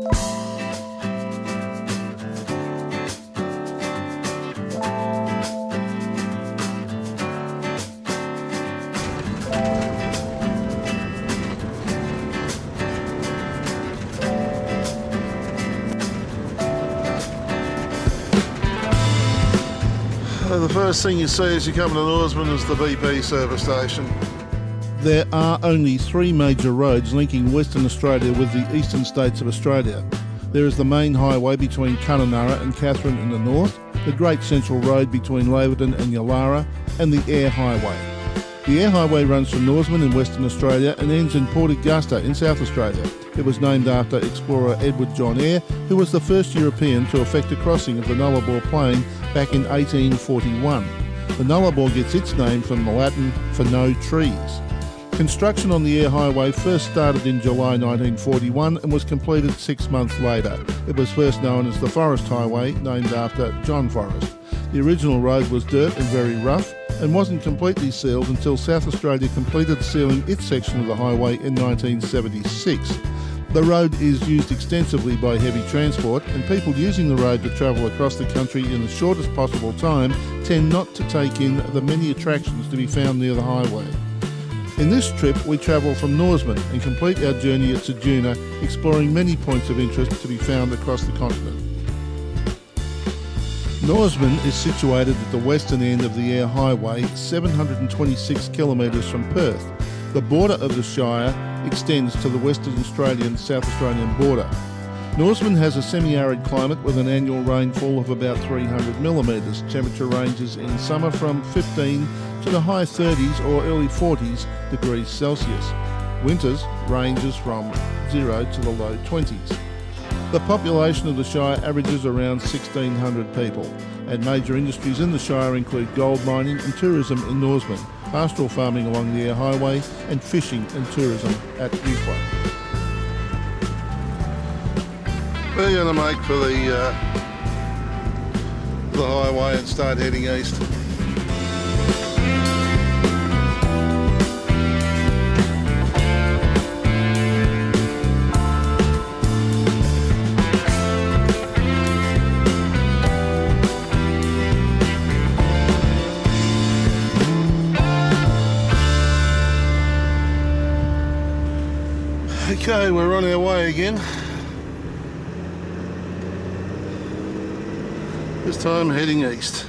The first thing you see as you come to Norseman is the BP service station. There are only three major roads linking Western Australia with the eastern states of Australia. There is the main highway between Kununurra and Katherine in the north, the Great Central Road between Laverton and Yulara, and the Eyre Highway. The Eyre Highway runs from Norseman in Western Australia and ends in Port Augusta in South Australia. It was named after explorer Edward John Eyre, who was the first European to effect a crossing of the Nullarbor Plain back in 1841. The Nullarbor gets its name from the Latin for no trees. Construction on the Eyre Highway first started in July 1941 and was completed 6 months later. It was first known as the Forest Highway, named after John Forrest. The original road was dirt and very rough and wasn't completely sealed until South Australia completed sealing its section of the highway in 1976. The road is used extensively by heavy transport, and people using the road to travel across the country in the shortest possible time tend not to take in the many attractions to be found near the highway. In this trip we travel from Norseman and complete our journey at Ceduna, exploring many points of interest to be found across the continent. Norseman is situated at the western end of the Eyre Highway, 726 kilometres from Perth. The border of the Shire extends to the Western Australian-South Australian border. Norseman has a semi-arid climate with an annual rainfall of about 300 millimetres. Temperature ranges in summer from 15 to the high 30s or early 40s degrees Celsius. Winters ranges from 0 to the low 20s. The population of the Shire averages around 1,600 people, and major industries in the Shire include gold mining and tourism in Norseman, pastoral farming along the Eyre Highway, and fishing and tourism at Eucla. We're going to make for the highway and start heading east. Okay, we're on our way again. This time heading east.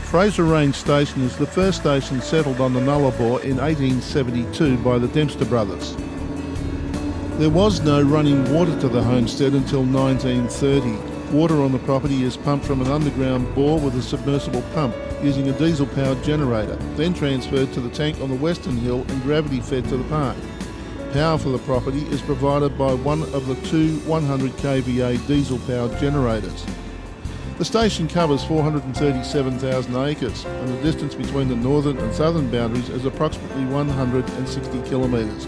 Fraser Range Station is the first station settled on the Nullarbor in 1872 by the Dempster brothers. There was no running water to the homestead until 1930. Water on the property is pumped from an underground bore with a submersible pump using a diesel-powered generator, then transferred to the tank on the western hill and gravity-fed to the park. Power for the property is provided by one of the two 100 kVA diesel-powered generators. The station covers 437,000 acres, and the distance between the northern and southern boundaries is approximately 160 kilometres.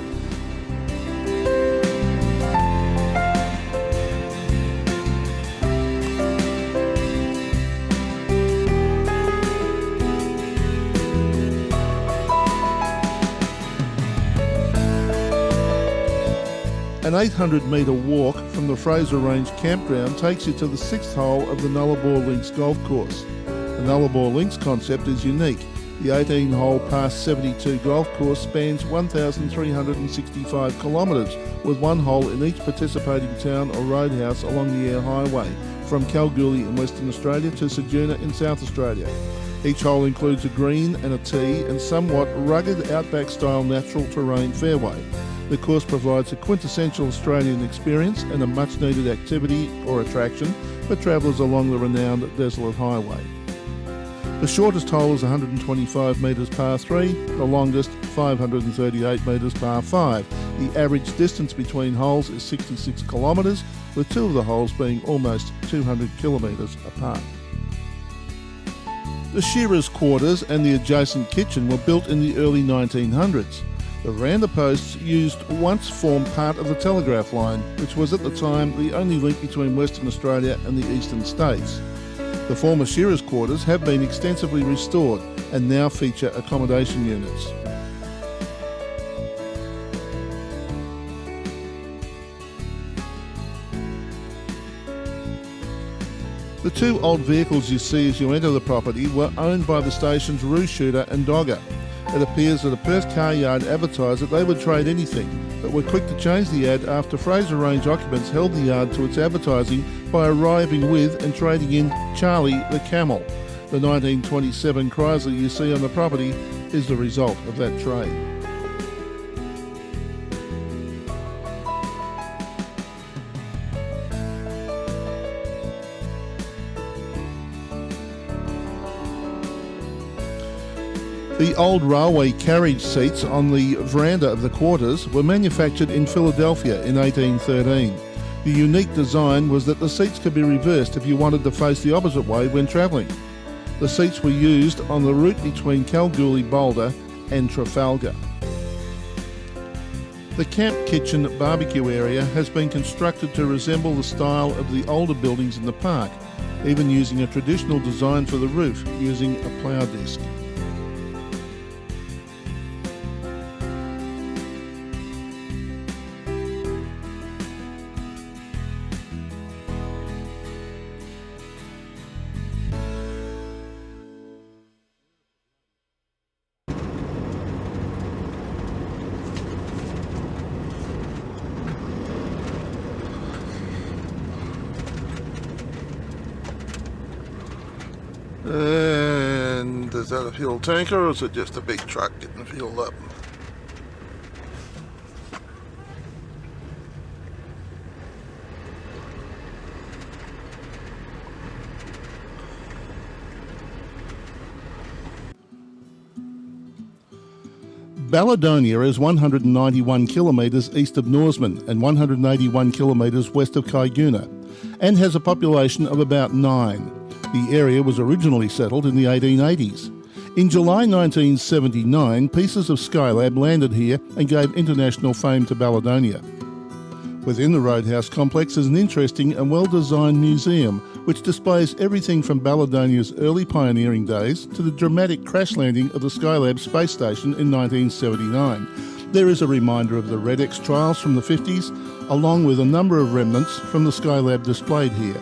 An 800-metre walk from the Fraser Range campground takes you to the 6th hole of the Nullarbor Links golf course. The Nullarbor Links concept is unique. The 18-hole par 72 golf course spans 1,365 kilometres, with one hole in each participating town or roadhouse along the Eyre Highway, from Kalgoorlie in Western Australia to Ceduna in South Australia. Each hole includes a green and a tee and somewhat rugged outback-style natural terrain fairway. The course provides a quintessential Australian experience and a much-needed activity or attraction for travellers along the renowned Desolate Highway. The shortest hole is 125 metres par 3, the longest 538 metres par 5. The average distance between holes is 66 kilometres, with two of the holes being almost 200 kilometres apart. The shearers' quarters and the adjacent kitchen were built in the early 1900s. The veranda posts used once formed part of the Telegraph line, which was at the time the only link between Western Australia and the eastern states. The former shearers' quarters have been extensively restored and now feature accommodation units. The two old vehicles you see as you enter the property were owned by the station's roo shooter and dogger. It appears that a Perth car yard advertised that they would trade anything, but were quick to change the ad after Fraser Range occupants held the yard to its advertising by arriving with and trading in Charlie the Camel. The 1927 Chrysler you see on the property is the result of that trade. The old railway carriage seats on the veranda of the quarters were manufactured in Philadelphia in 1813. The unique design was that the seats could be reversed if you wanted to face the opposite way when travelling. The seats were used on the route between Kalgoorlie Boulder and Trafalgar. The camp kitchen barbecue area has been constructed to resemble the style of the older buildings in the park, even using a traditional design for the roof using a plough disc. And is that a fuel tanker or is it just a big truck getting fueled up? Balladonia is 191 kilometres east of Norseman and 181 kilometres west of Caiguna, and has a population of about 9. The area was originally settled in the 1880s. In July 1979, pieces of Skylab landed here and gave international fame to Balladonia. Within the Roadhouse complex is an interesting and well-designed museum which displays everything from Balladonia's early pioneering days to the dramatic crash landing of the Skylab space station in 1979. There is a reminder of the RedX trials from the 50s, along with a number of remnants from the Skylab displayed here.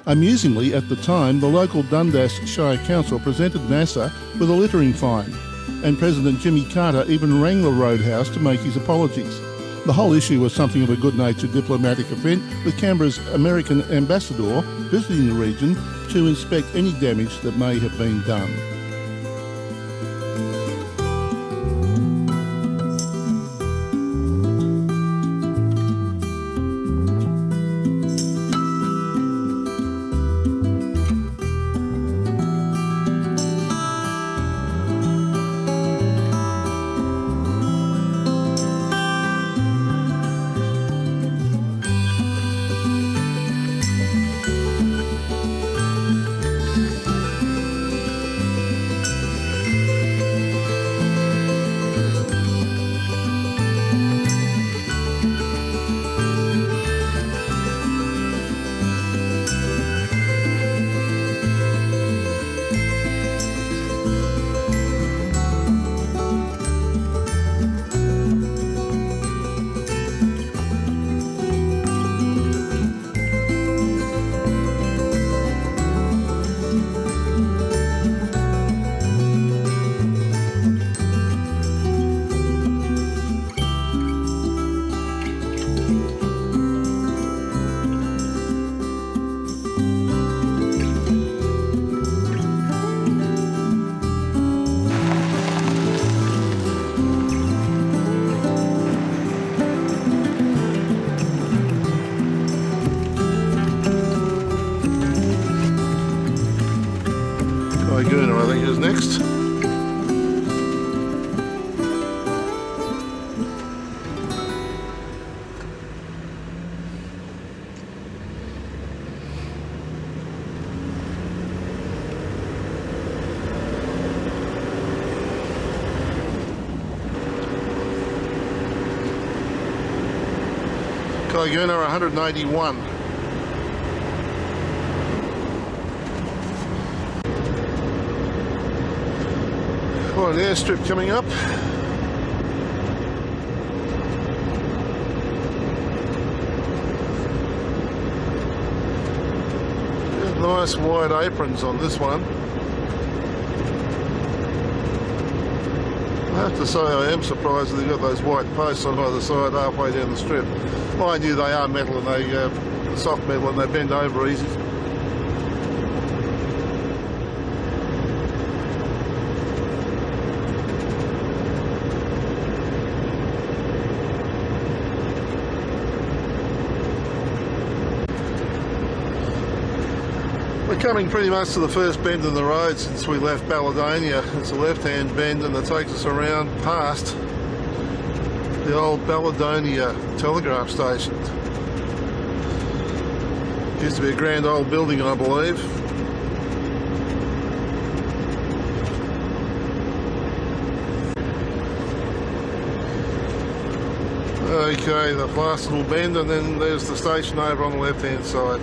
Amusingly, at the time, the local Dundas Shire Council presented NASA with a littering fine, and President Jimmy Carter even rang the Roadhouse to make his apologies. The whole issue was something of a good-natured diplomatic event, with Canberra's American ambassador visiting the region to inspect any damage that may have been done. Caiguna, I think, is next. Caiguna 181. Quite an airstrip coming up. Nice wide aprons on this one. I have to say I am surprised that they've got those white posts on either side halfway down the strip. Mind you, they are metal and they soft metal and they bend over easy. We're coming pretty much to the first bend in the road since we left Balladonia. It's a left-hand bend and it takes us around past the old Balladonia telegraph station. Used to be a grand old building, I believe. Okay, the last little bend and then there's the station over on the left-hand side.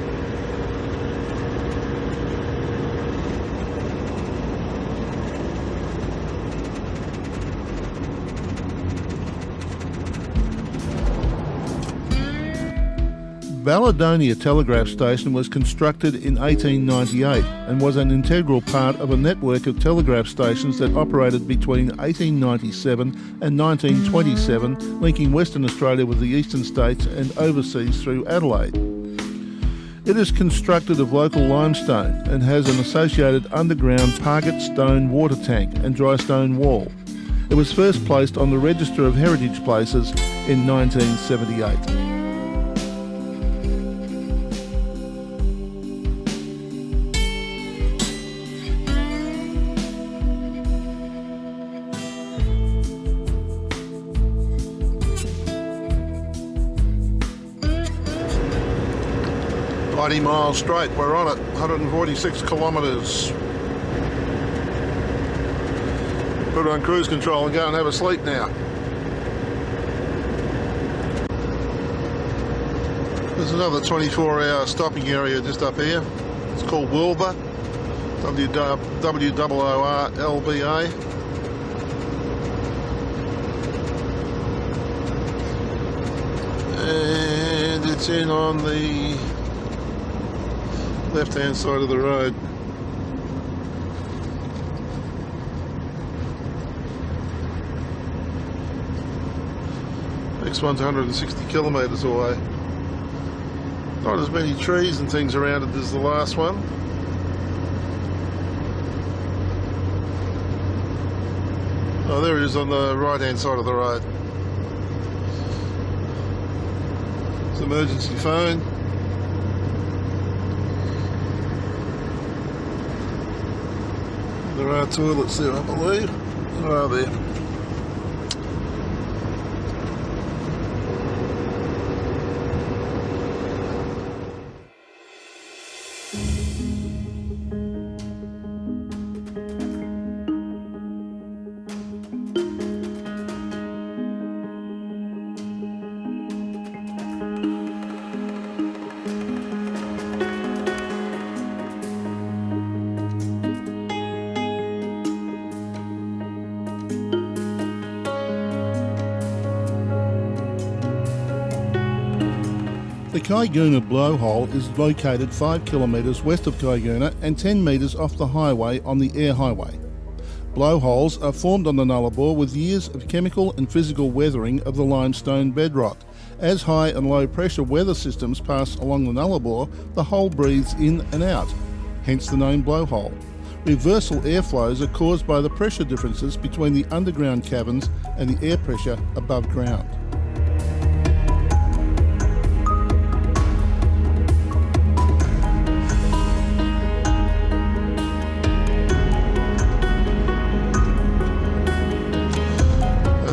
Balladonia Telegraph Station was constructed in 1898 and was an integral part of a network of telegraph stations that operated between 1897 and 1927, linking Western Australia with the eastern states and overseas through Adelaide. It is constructed of local limestone and has an associated underground parget stone water tank and dry stone wall. It was first placed on the Register of Heritage Places in 1978. Miles straight, we're on it, 146 kilometres. Put it on cruise control and go and have a sleep now. There's another 24-hour stopping area just up here. It's called Woorba, W-O-O-R-L-B-A. And it's in on the left-hand side of the road. Next one's 160 kilometres away. Not as many trees and things around it as the last one. Oh, there it is on the right-hand side of the road. It's an emergency phone. There are toilets there, I believe. There are there. The Caiguna Blowhole is located 5 kilometres west of Caiguna and 10 metres off the highway on the Eyre Highway. Blowholes are formed on the Nullarbor with years of chemical and physical weathering of the limestone bedrock. As high and low pressure weather systems pass along the Nullarbor, the hole breathes in and out, hence the name blowhole. Reversal airflows are caused by the pressure differences between the underground caverns and the air pressure above ground.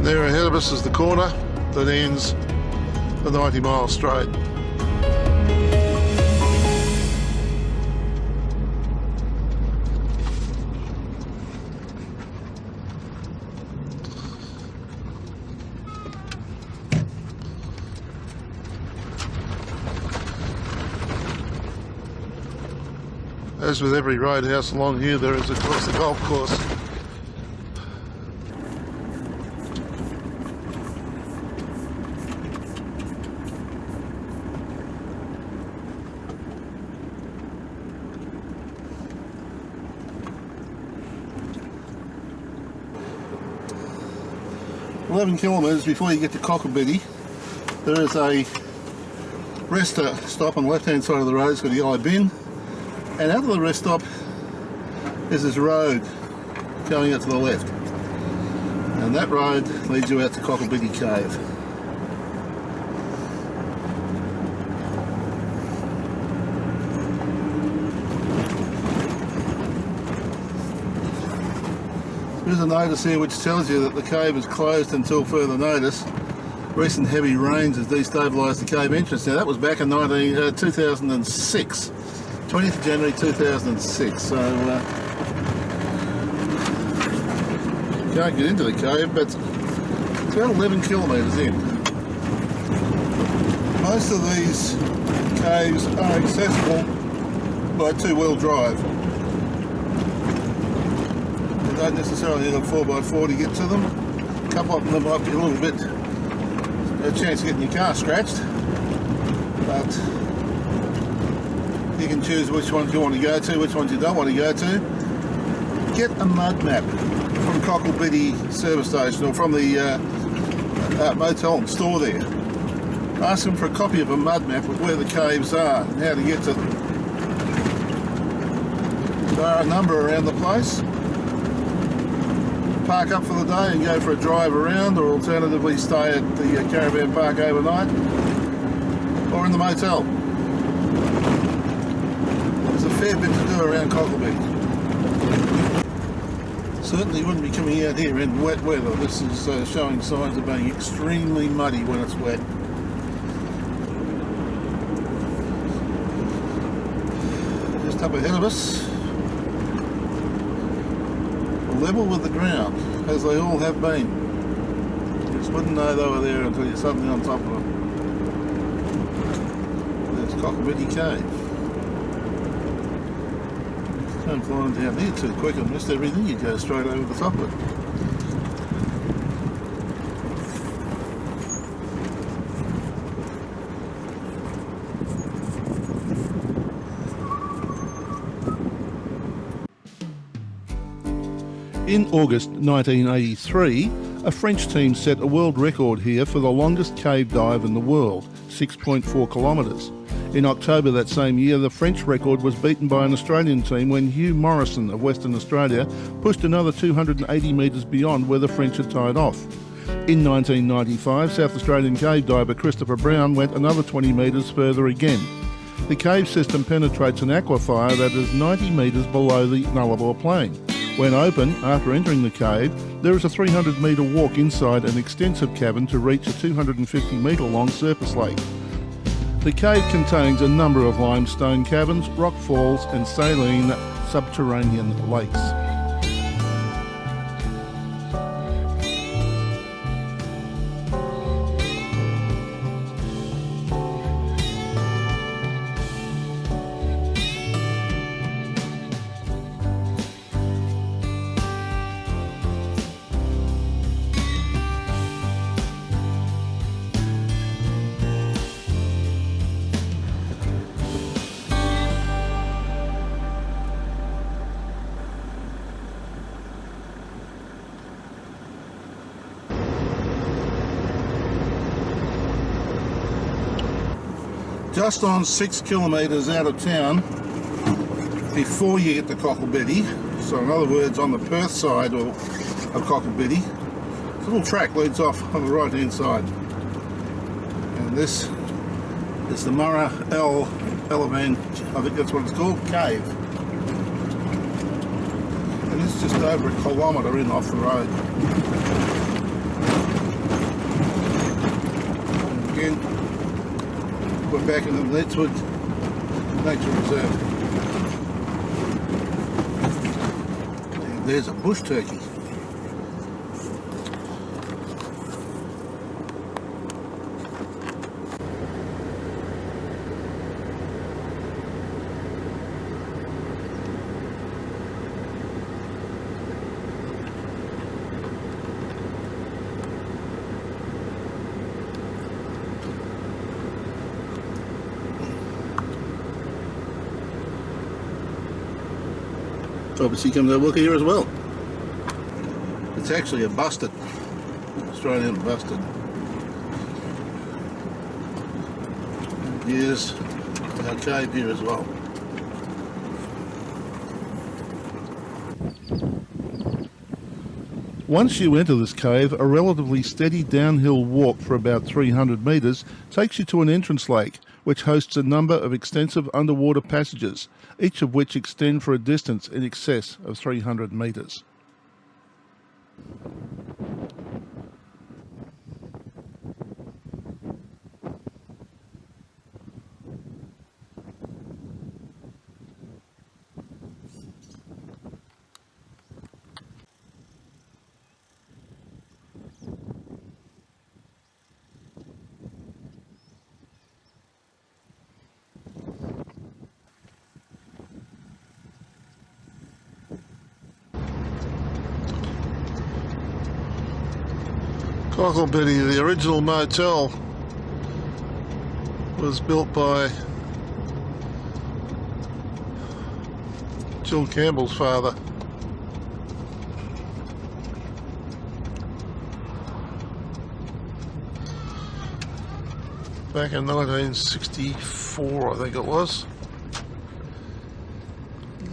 There ahead of us is the corner that ends the 90-mile straight. As with every roadhouse along here, there is of course the golf course. "11 kilometres before you get to Cocklebiddy, there is a rest stop on the left hand side of the road. It's got a yellow bin, and out of the rest stop is this road going out to the left, and that road leads you out to Cocklebiddy Cave. There's a notice here which tells you that the cave is closed until further notice. Recent heavy rains has destabilised the cave entrance. Now that was back in 2006, 20th of January 2006, so can't get into the cave, but it's about 11 kilometres in. Most of these caves are accessible by two-wheel drive. You don't necessarily need a 4x4 to get to them. A couple of them might be a little bit a chance of getting your car scratched, but you can choose which ones you want to go to, which ones you don't want to go to. Get a mud map from Cocklebiddy service station or from the motel and store there. Ask them for a copy of a mud map with where the caves are and how to get to them. There are a number around the place. Park up for the day and go for a drive around, or alternatively stay at the caravan park overnight or in the motel. There's a fair bit to do around Cocklebiddy. Certainly wouldn't be coming out here in wet weather. This is showing signs of being extremely muddy when it's wet. Just up ahead of us, level with the ground, as they all have been. You just wouldn't know they were there until you're suddenly on top of them. There's Cocklebiddy Cave. Don't fly down here too quick and missed everything, you go straight over the top of it. In August 1983, a French team set a world record here for the longest cave dive in the world, 6.4 kilometres. In October that same year, the French record was beaten by an Australian team when Hugh Morrison of Western Australia pushed another 280 metres beyond where the French had tied off. In 1995, South Australian cave diver Christopher Brown went another 20 metres further again. The cave system penetrates an aquifer that is 90 metres below the Nullarbor plain. When open, after entering the cave, there is a 300 metre walk inside an extensive cavern to reach a 250 metre long surface lake. The cave contains a number of limestone caverns, rock falls and saline subterranean lakes. Just on 6 kilometres out of town before you get to Cocklebiddy, so in other words on the Perth side of Cocklebiddy, a little track leads off on the right hand side, and this is the Murra El-Elevan, I think that's what it's called, cave, and it's just over a kilometre in off the road. And again, we're back in the Letchwood Nature Reserve. And there's a bush turkey. obviously come to have a look here as well. It's actually a busted, Australian busted. Here's our cave here as well. Once you enter this cave, a relatively steady downhill walk for about 300 metres takes you to an entrance lake, which hosts a number of extensive underwater passages, each of which extend for a distance in excess of 300 metres. Cocklebiddy, the original motel, was built by Jill Campbell's father. Back in 1964, I think it was.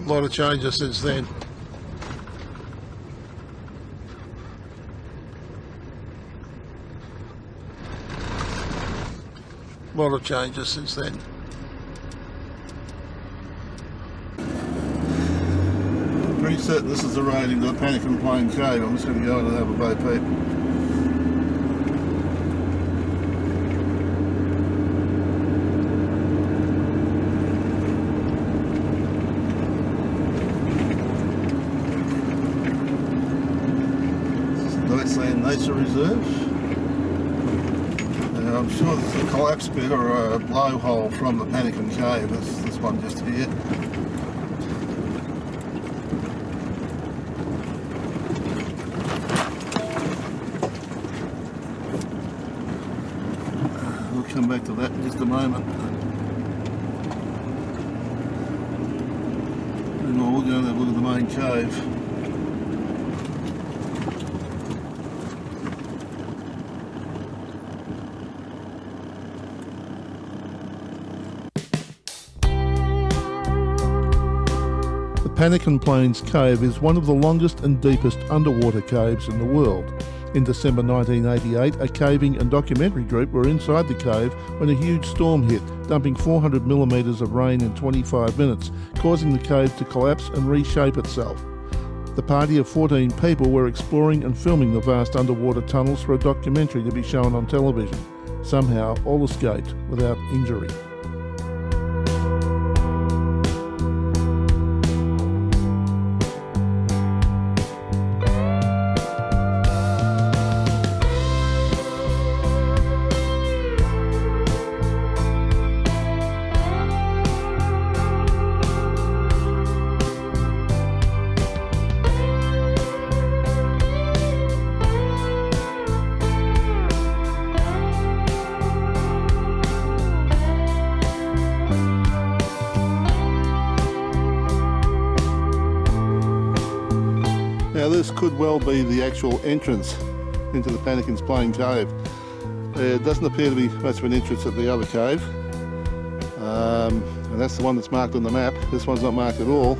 A lot of changes since then. A lot of changes since then. I'm pretty certain this is the road into the Pannikin Cave. I'm just going to go in and have a boat peep. This is Norseman Nature Reserve. I'm sure this is a collapse bit or a blowhole from the Pannikin Cave, this one just here. We'll come back to that in just a moment. And we'll go and have a look at the main cave. Pannikin Plains Cave is one of the longest and deepest underwater caves in the world. In December 1988, a caving and documentary group were inside the cave when a huge storm hit, dumping 400 millimetres of rain in 25 minutes, causing the cave to collapse and reshape itself. The party of 14 people were exploring and filming the vast underwater tunnels for a documentary to be shown on television. Somehow, all escaped without injury. Now this could well be the actual entrance into the Pannikin Plains Cave. There doesn't appear to be much of an entrance at the other cave, and that's the one that's marked on the map. This one's not marked at all.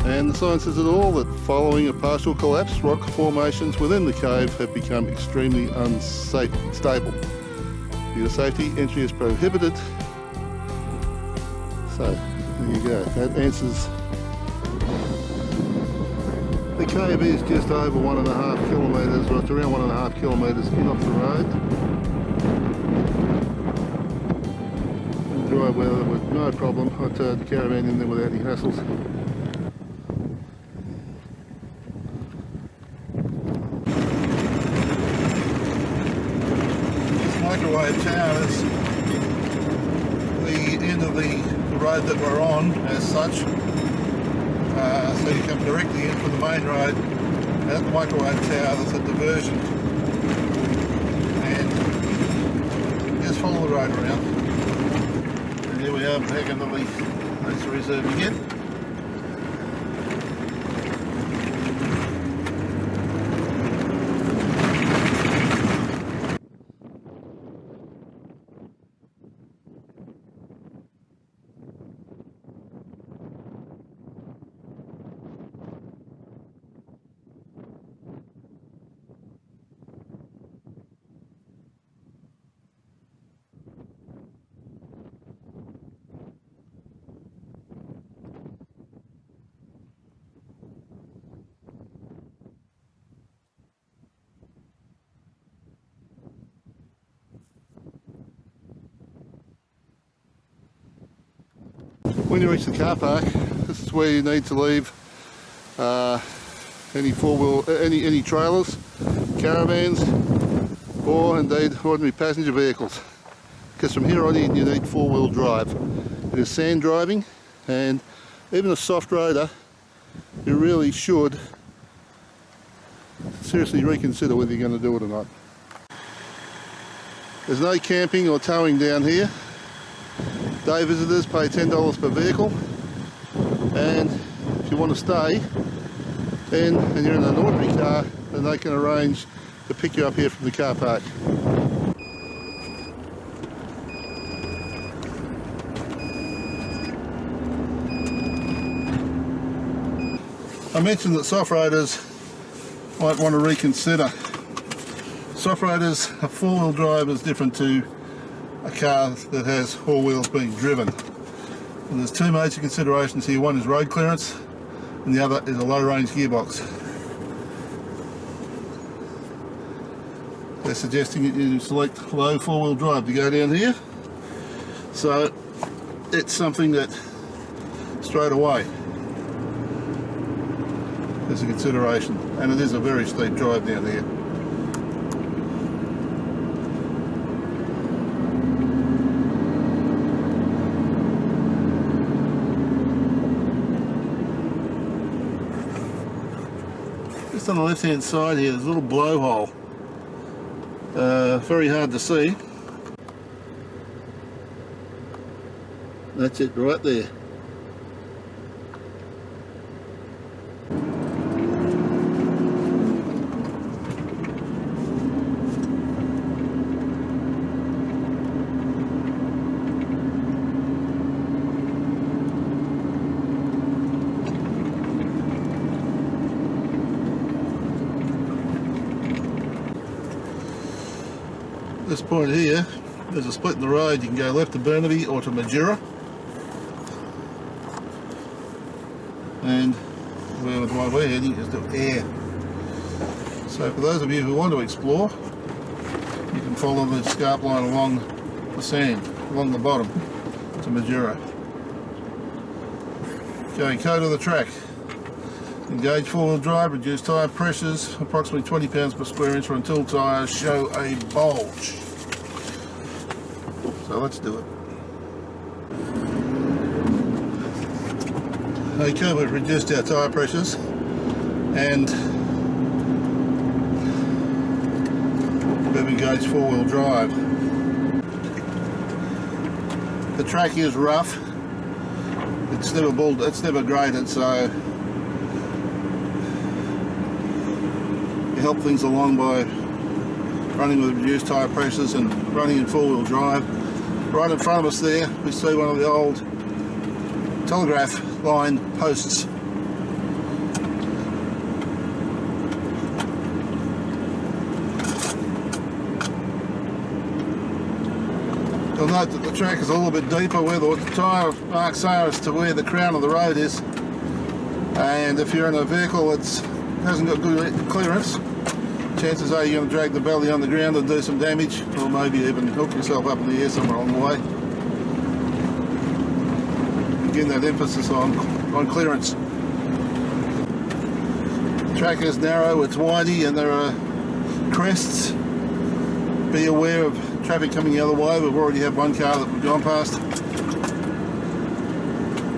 And the sign says it all, that following a partial collapse, rock formations within the cave have become extremely unstable. Due to safety, entry is prohibited. So, there you go, that answers. The cave is just over 1.5 kilometres, or it's around 1.5 kilometres in off the road. Dry weather with no problem. I towed the caravan in there without any hassles. Microwave Tower is the end of the road that we're on as such. So you come directly in from the main road. At the Microwave Tower there's a diversion, and just follow the road around. And here we are back into the nature reserve again. When you reach the car park, this is where you need to leave any any trailers, caravans, or indeed ordinary passenger vehicles. Because from here on in you need four-wheel drive. It is sand driving, and even a soft roader, you really should seriously reconsider whether you're going to do it or not. There's no camping or towing down here. Day visitors pay $10 per vehicle, and if you want to stay then, and you're in an ordinary car, then they can arrange to pick you up here from the car park. I mentioned that soft-roaders might want to reconsider. Soft-roaders, a four-wheel drive is different to a car that has four wheels being driven. And there's two major considerations here. One is road clearance, and the other is a low-range gearbox. They're suggesting that you select low four-wheel drive to go down here. So it's something that straight away is a consideration, and it is a very steep drive down here. Just on the left hand side here there's a little blowhole, very hard to see. That's it right there. This point here, there's a split in the road. You can go left to Burnaby or to Madura, and where we're heading is to Eyre. So for those of you who want to explore, you can follow the scarp line along the sand, along the bottom to Madura. Going code of the track. Engage four-wheel drive, reduce tyre pressures, approximately 20 pounds per square inch until tyres show a bulge. So let's do it. Okay, we've reduced our tyre pressures and we've engaged four-wheel drive. The track is rough. It's never graded, so help things along by running with reduced tyre pressures and running in four-wheel drive. Right in front of us there we see one of the old telegraph line posts. You'll note that the track is a little bit deeper where the tyre marks are as to where the crown of the road is, and if you're in a vehicle that hasn't got good clearance, chances are you're going to drag the belly on the ground and do some damage, or maybe even hook yourself up in the air somewhere along the way. Again, that emphasis on clearance. The track is narrow, it's windy, and there are crests be aware of traffic coming the other way. We've already had one car that we've gone past.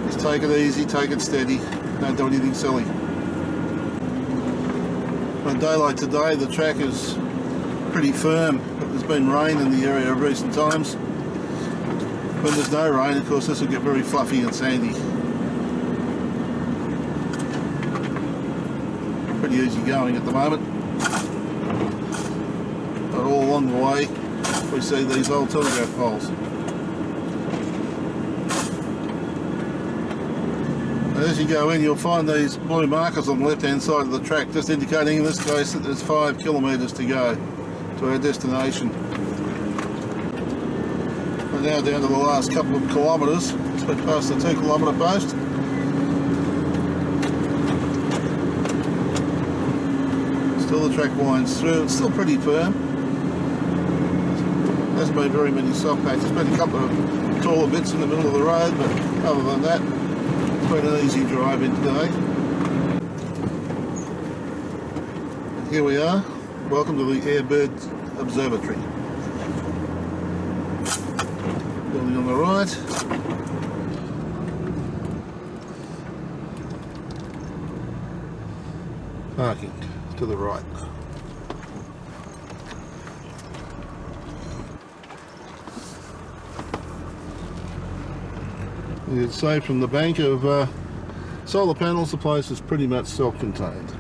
Just take it easy, take it steady, don't do anything silly. On a day like today, the track is pretty firm, but there's been rain in the area of recent times. When there's no rain, of course, this will get very fluffy and sandy. Pretty easy going at the moment. But all along the way, we see these old telegraph poles. And as you go in, you'll find these blue markers on the left-hand side of the track, just indicating in this case that there's 5 kilometres to go to our destination. We're now down to the last couple of kilometres, just went past the 2 kilometre post. Still the track winds through, it's still pretty firm. There hasn't been very many soft patches, there's been a couple of taller bits in the middle of the road, but other than that, it's been an easy drive in today. And here we are, welcome to the Airbird Observatory. Building on the right. Parking to the right. You'd say from the bank of solar panels, the place is pretty much self-contained.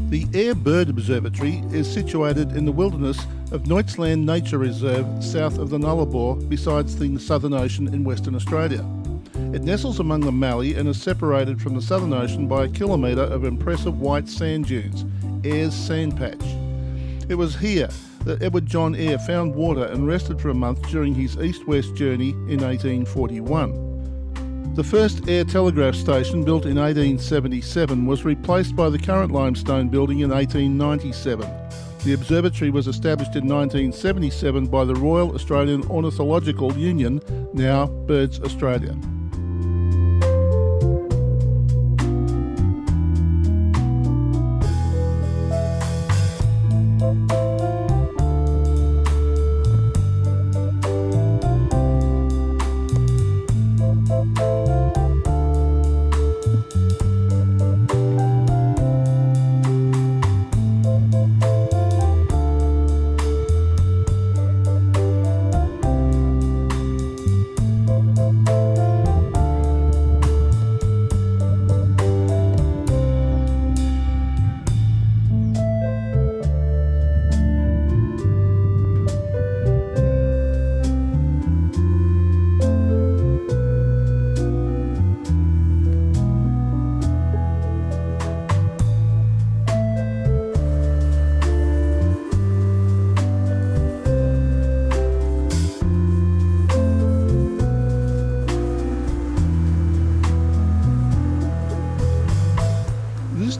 The Eyre Bird Observatory is situated in the wilderness of Neutsland Nature Reserve south of the Nullarbor, besides the Southern Ocean in Western Australia. It nestles among the Mallee and is separated from the Southern Ocean by a kilometre of impressive white sand dunes, Eyre's Sand Patch. It was here that Edward John Eyre found water and rested for a month during his east-west journey in 1841. The first Eyre telegraph station, built in 1877, was replaced by the current limestone building in 1897. The observatory was established in 1977 by the Royal Australian Ornithological Union, now Birds Australia.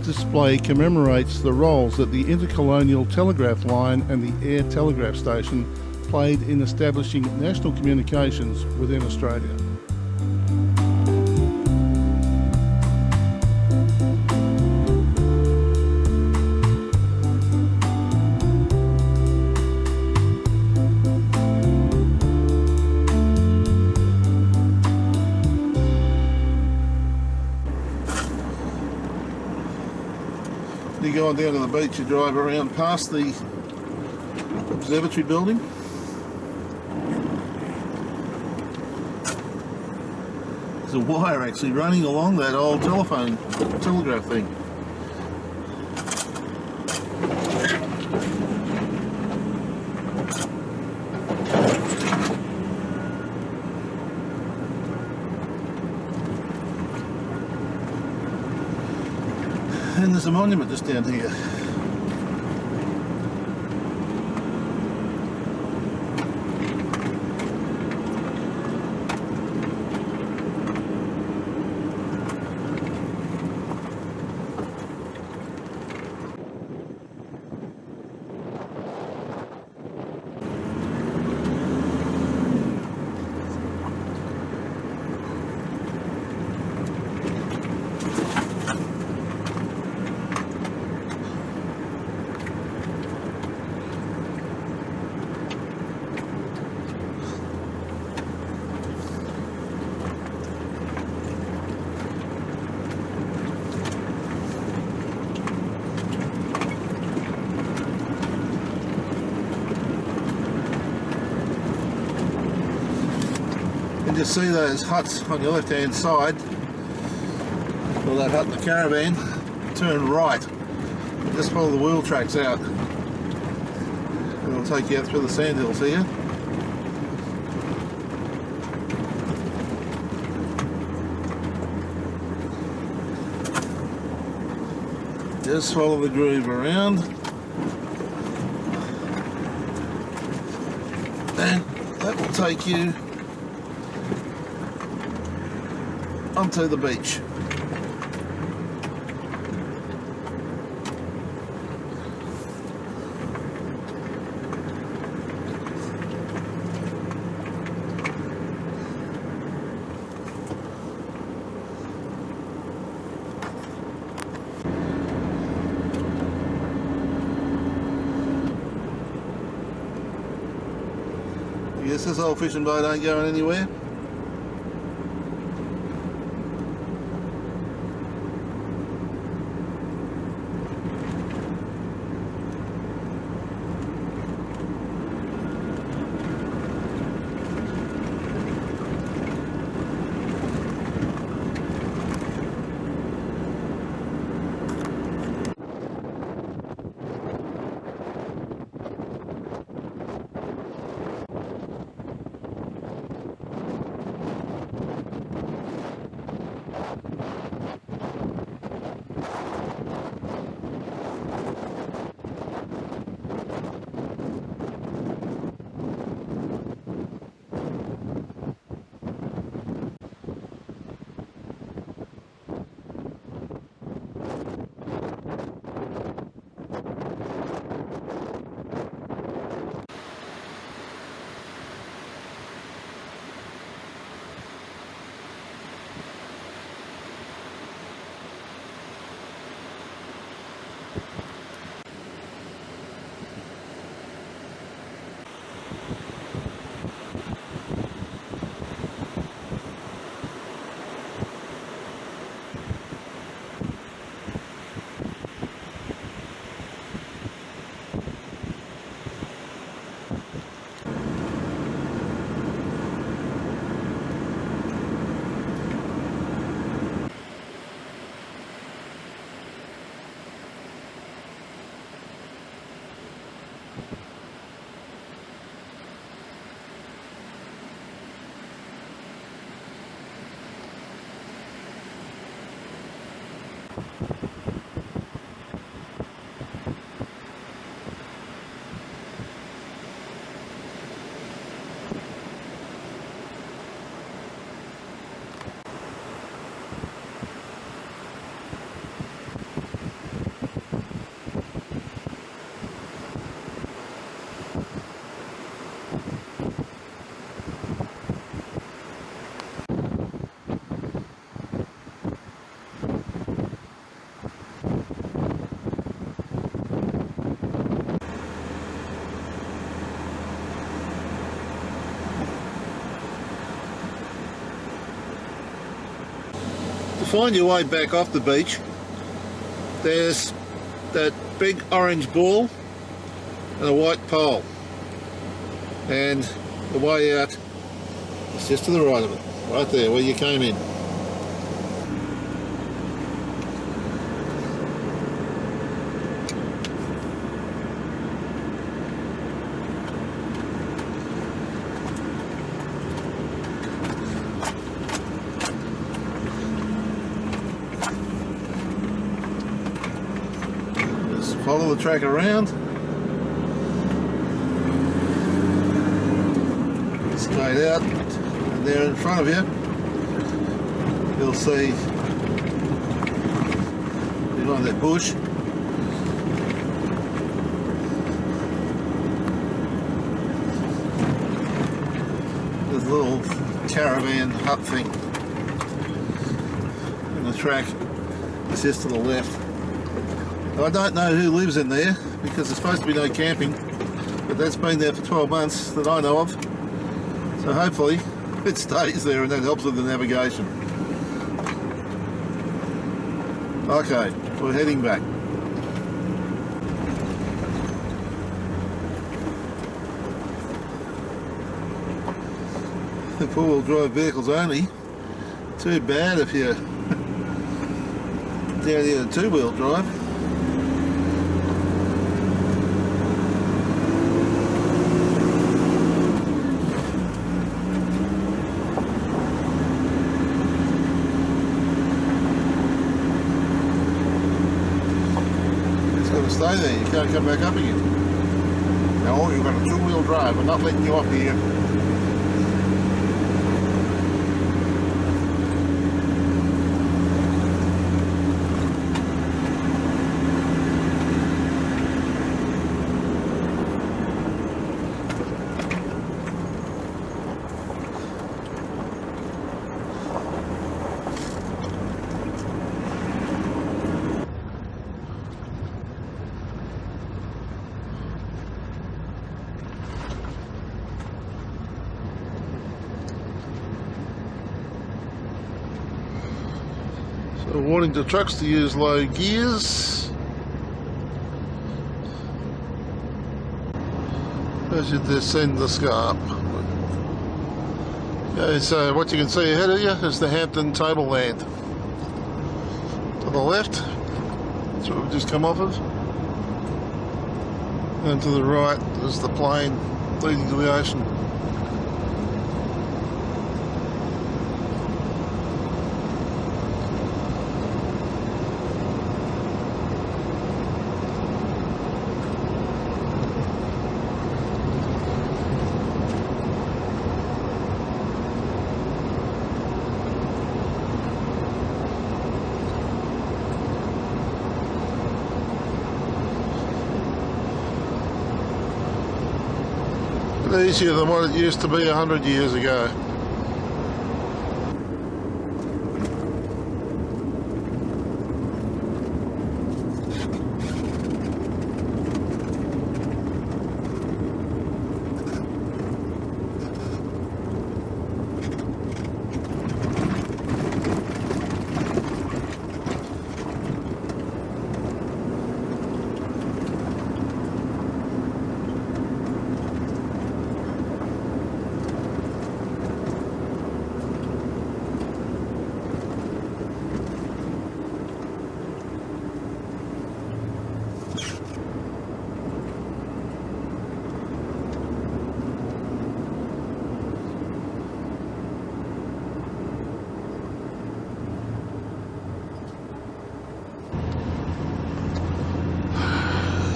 Display commemorates the roles that the intercolonial telegraph line and the Eyre telegraph station played in establishing national communications within Australia. You go on down to the beach, you drive around past the observatory building. There's a wire actually running along that old telegraph thing. And there's a monument just down here. can just see those huts on your left hand side, or that hut in the caravan. Turn right, just follow the wheel tracks out. It'll take you out through the sandhills here. Just follow the groove around, and that will take you onto the beach. Yes, this old fishing boat ain't going anywhere. Find your way back off the beach. There's that big orange ball and a white pole, and the way out is just to the right of it, right there where you came in. Follow the track around, straight out, and there in front of you you'll see behind that bush there's a little caravan hut thing, and the track is just to the left. I don't know who lives in there because there's supposed to be no camping, but that's been there for 12 months that I know of, so hopefully it stays there and that helps with the navigation. Okay, we're heading back. 4-wheel drive vehicles only. Too bad if you're down here to 2-wheel drive. It's got to stay there, you can't come back up again. No, you've got a 2-wheel drive, we're not letting you off here. So warning to trucks to use low gears as you descend the scarp. Okay, so what you can see ahead of you is the Hampton Tableland. To the left, that's what we've just come off of. And to the right is the plain leading to the ocean. Easier than what it used to be 100 years ago.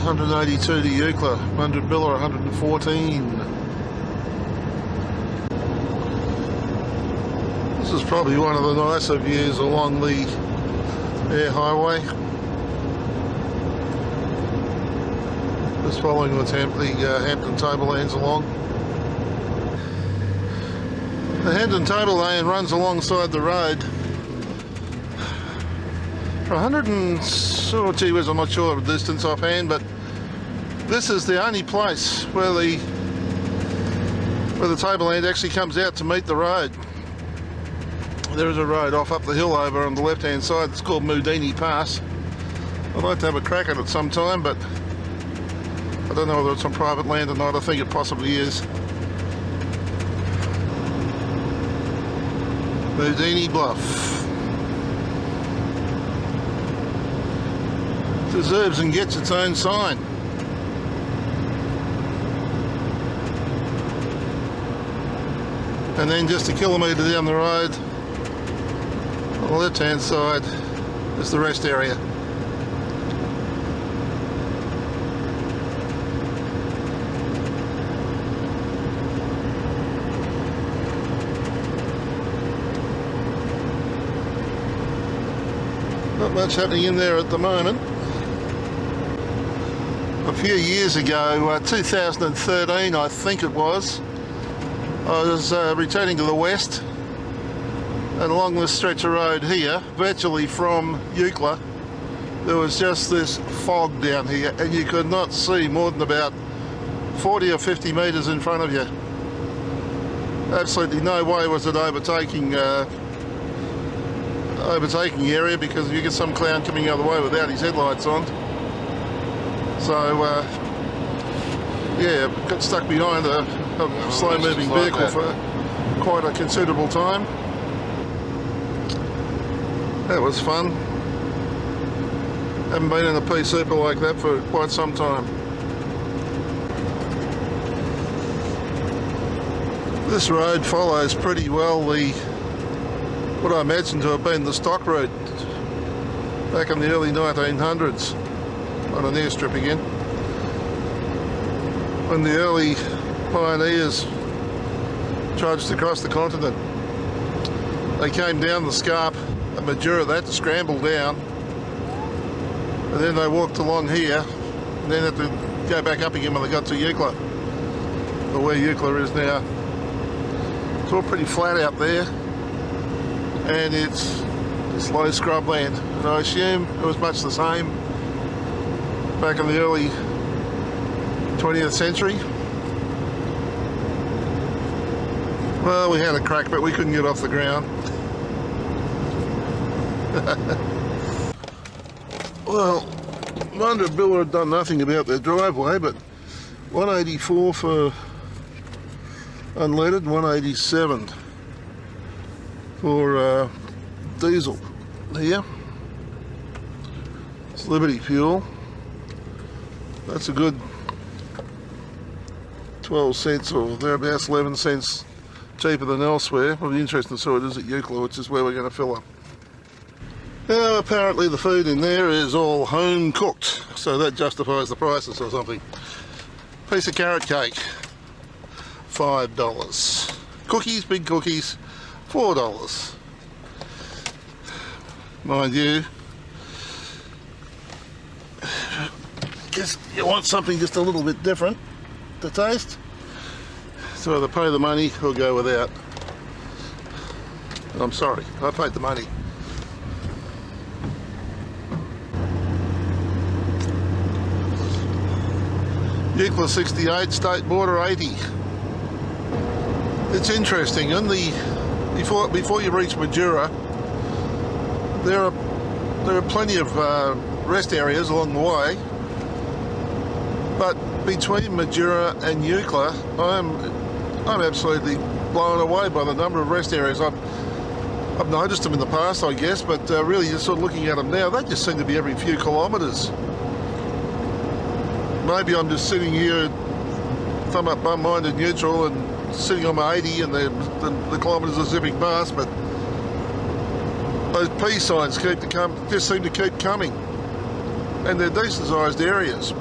$182 to Eucla, Mundrabilla $114. This is probably one of the nicer views along the Eyre Highway. Just following the Hampton Tablelands along. The Hampton Tableland runs alongside the road. For 100 and... oh gee whiz, I'm not sure of the distance offhand, but this is the only place where the tableland actually comes out to meet the road. There is a road off up the hill over on the left hand side. It's called Murrawijinnie Pass. I'd like to have a crack at it sometime, but I don't know whether it's on private land or not. I think it possibly is. Murrawijinnie Bluff. Deserves and gets its own sign. And then just a kilometre down the road on the left hand side is the rest area. Not much happening in there at the moment. A few years ago, 2013 I think it was, I was returning to the west, and along this stretch of road here, virtually from Eucla, there was just this fog down here, and you could not see more than about 40 or 50 metres in front of you. Absolutely no way was it overtaking the area, because you get some clown coming the other way without his headlights on. So, yeah, got stuck behind a slow-moving vehicle for quite a considerable time. That was fun. Haven't been in a pea super like that for quite some time. This road follows pretty well what I imagine to have been the stock route back in the early 1900s on an airstrip again. When the early pioneers trudged across the continent, they came down the scarp at Madura. They had to scramble down, and then they walked along here, and then had to go back up again when they got to Eucla, or where Eucla is now. It's all pretty flat out there, and it's low scrub land, and I assume it was much the same back in the early 20th century. Well, we had a crack, but we couldn't get off the ground. Well, Mundrabilla had done nothing about their driveway, but 184 for unleaded, 187 for diesel. Here, it's Liberty fuel. That's a good 12 cents or thereabouts, 11 cents cheaper than elsewhere. It'll be interesting to see what it is at Eucla, which is where we're going to fill up. Now, apparently the food in there is all home cooked, so that justifies the prices or something. Piece of carrot cake, $5. Cookies, big cookies, $4. Mind you, guess you want something just a little bit different to taste, so either pay the money or go without. I'm sorry, I paid the money. Eucla 68, state border 80. It's interesting, in the before you reach Madura, there are plenty of rest areas along the way, but between Madura and Eucla, I'm absolutely blown away by the number of rest areas. I've noticed them in the past, I guess, but really just sort of looking at them now, they just seem to be every few kilometres. Maybe I'm just sitting here, thumb up, bum minded neutral, and sitting on my 80 and the kilometres are zipping past, but those P signs just seem to keep coming, and they're decent sized areas.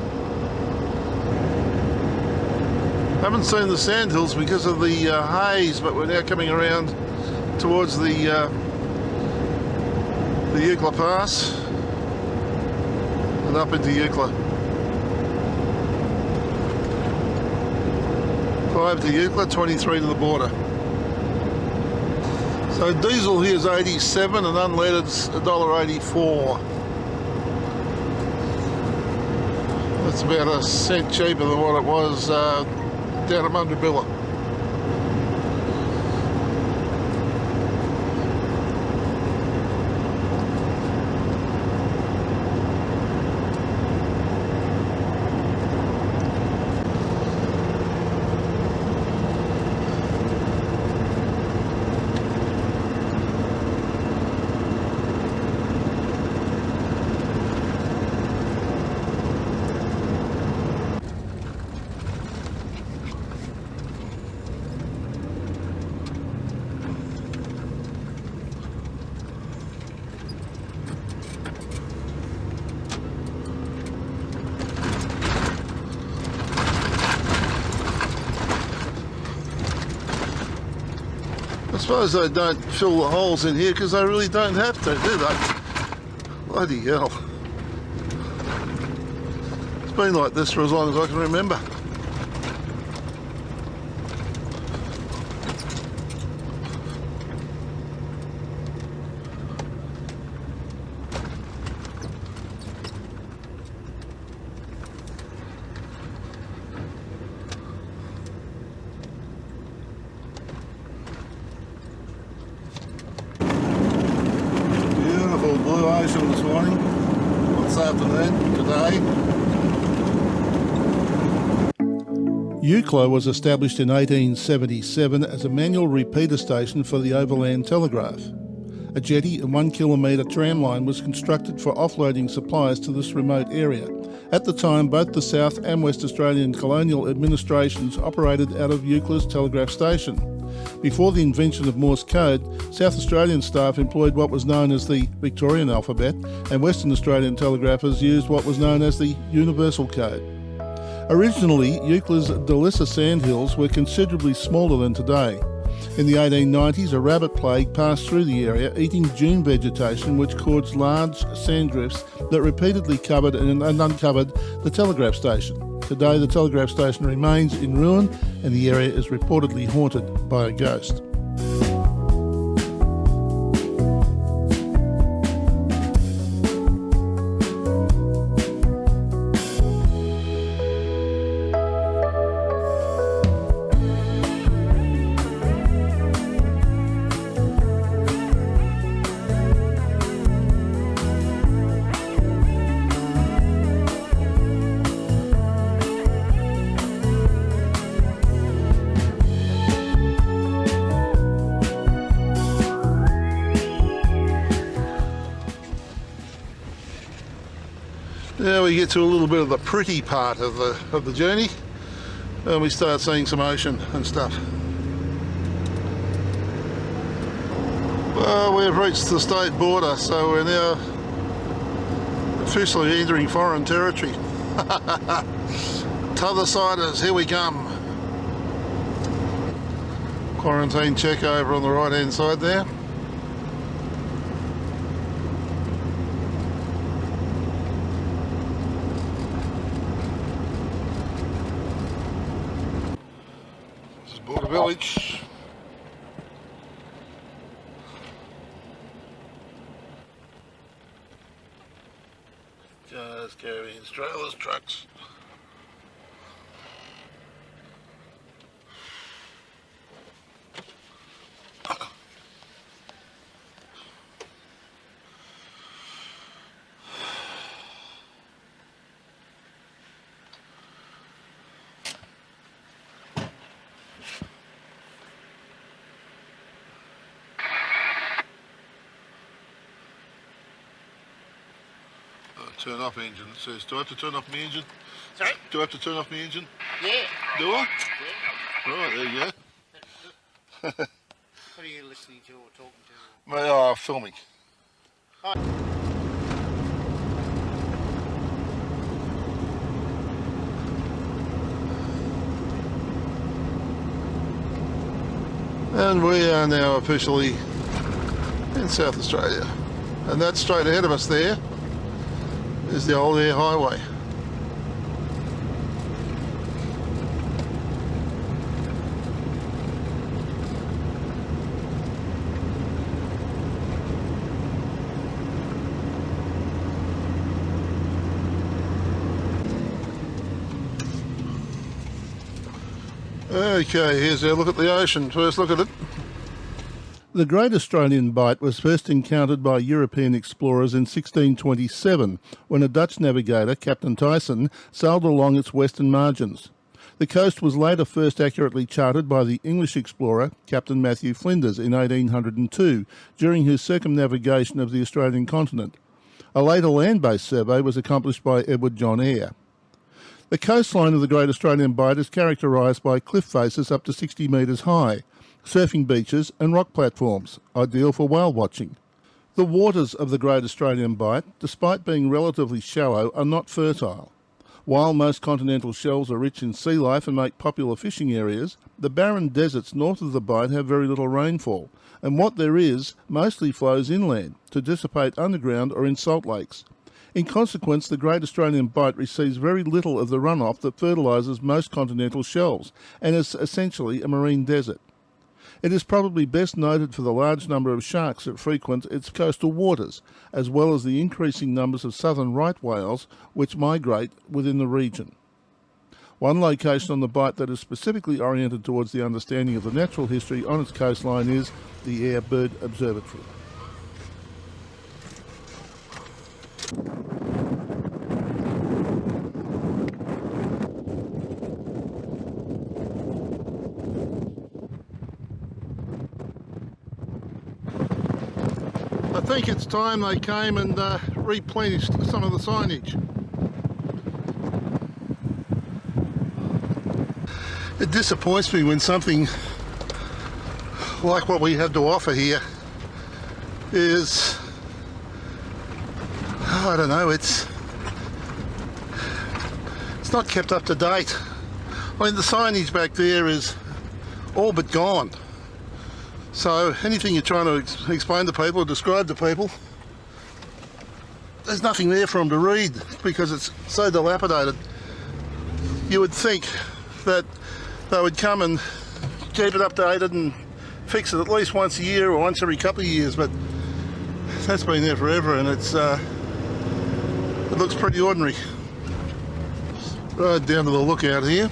Haven't seen the sandhills because of the haze, but we're now coming around towards the Eucla Pass and up into Eucla. 5 to Eucla, 23 to the border. So diesel here is 87 and unleaded's $1.84. That's about a cent cheaper than what it was down at Mundrabilla. I suppose they don't fill the holes in here because they really don't have to, do they? Bloody hell. It's been like this for as long as I can remember. Blue ocean this morning, this afternoon, today. Eucla was established in 1877 as a manual repeater station for the overland telegraph. A jetty and 1 kilometre tram line was constructed for offloading supplies to this remote area. At the time, both the South and West Australian colonial administrations operated out of Eucla's telegraph station. Before the invention of Morse code, South Australian staff employed what was known as the Victorian alphabet, and Western Australian telegraphers used what was known as the Universal code. Originally, Eucla's Delissa sandhills were considerably smaller than today. In the 1890s, a rabbit plague passed through the area, eating dune vegetation which caused large sand drifts that repeatedly covered and uncovered the telegraph station. Today, the telegraph station remains in ruin and the area is reportedly haunted by a ghost. Now we get to a little bit of the pretty part of the journey, and we start seeing some ocean and stuff. Well, we've reached the state border, so we're now officially entering foreign territory. T'other-siders, here we come. Quarantine check over on the right hand side there. Border village. Cars, caravans, trailers, trucks. Turn off engine. It says, do I have to turn off my engine? Sorry? Do I have to turn off my engine? Yeah. Do I? Yeah. Right, there you go. What are you listening to or talking to? Well, filming. Oh. And we are now officially in South Australia. And that's straight ahead of us there is the old Eyre Highway. Okay, here's our look at the ocean. First look at it. The Great Australian Bight was first encountered by European explorers in 1627 when a Dutch navigator, Captain Tyson, sailed along its western margins. The coast was later first accurately charted by the English explorer, Captain Matthew Flinders, in 1802 during his circumnavigation of the Australian continent. A later land-based survey was accomplished by Edward John Eyre. The coastline of the Great Australian Bight is characterised by cliff faces up to 60 metres high, surfing beaches and rock platforms, ideal for whale watching. The waters of the Great Australian Bight, despite being relatively shallow, are not fertile. While most continental shelves are rich in sea life and make popular fishing areas, the barren deserts north of the Bight have very little rainfall, and what there is mostly flows inland to dissipate underground or in salt lakes. In consequence, the Great Australian Bight receives very little of the runoff that fertilises most continental shelves, and is essentially a marine desert. It is probably best noted for the large number of sharks that frequent its coastal waters, as well as the increasing numbers of southern right whales which migrate within the region. One location on the Bight that is specifically oriented towards the understanding of the natural history on its coastline is the Eyre Bird Observatory. think it's time they came and replenished some of the signage. It disappoints me when something like what we have to offer here is, I don't know, it's not kept up to date. I mean, the signage back there is all but gone. So anything you're trying to explain to people or describe to people, there's nothing there for them to read because it's so dilapidated. You would think that they would come and keep it updated and fix it at least once a year or once every couple of years, but that's been there forever, and it's it looks pretty ordinary. Right down to the lookout here.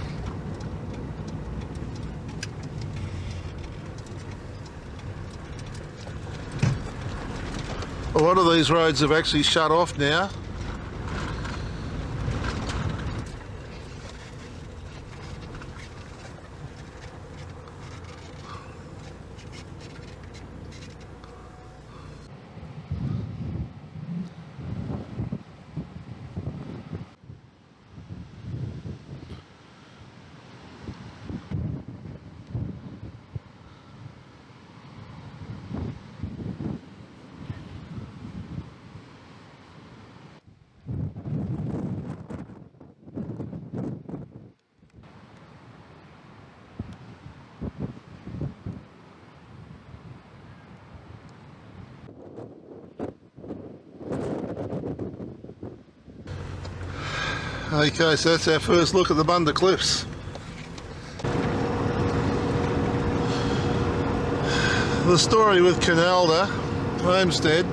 A lot of these roads have actually shut off now. Okay, so that's our first look at the Bunda Cliffs. The story with Koonalda Homestead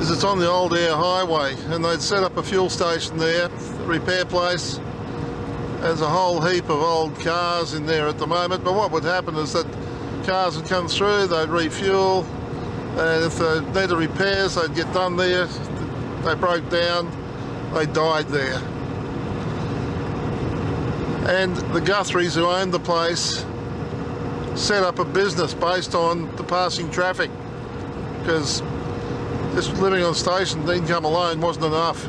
is it's on the old Eyre Highway, and they'd set up a fuel station there, a repair place. There's a whole heap of old cars in there at the moment, but what would happen is that cars would come through, they'd refuel, and if they needed repairs, they'd get done there. They broke down, they died there. And the Guthries, who owned the place, set up a business based on the passing traffic, because just living on station income alone wasn't enough.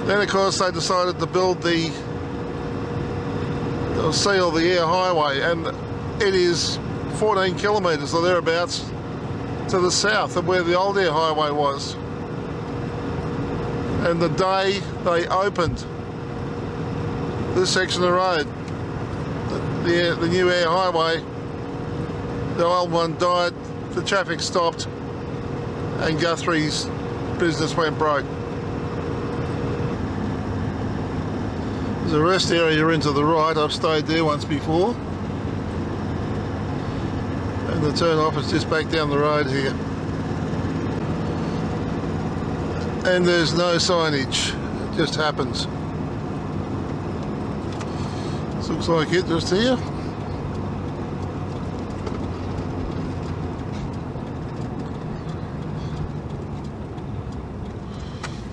Then of course they decided to build seal the Eyre Highway, and it is 14 kilometres or thereabouts to the south of where the old Eyre Highway was. And the day they opened this section of the road, the new Eyre Highway, the old one died, the traffic stopped, and Guthrie's business went broke. There's a rest area into the right. I've stayed there once before. And the turn off is just back down the road here. And there's no signage, it just happens. This looks like it just here.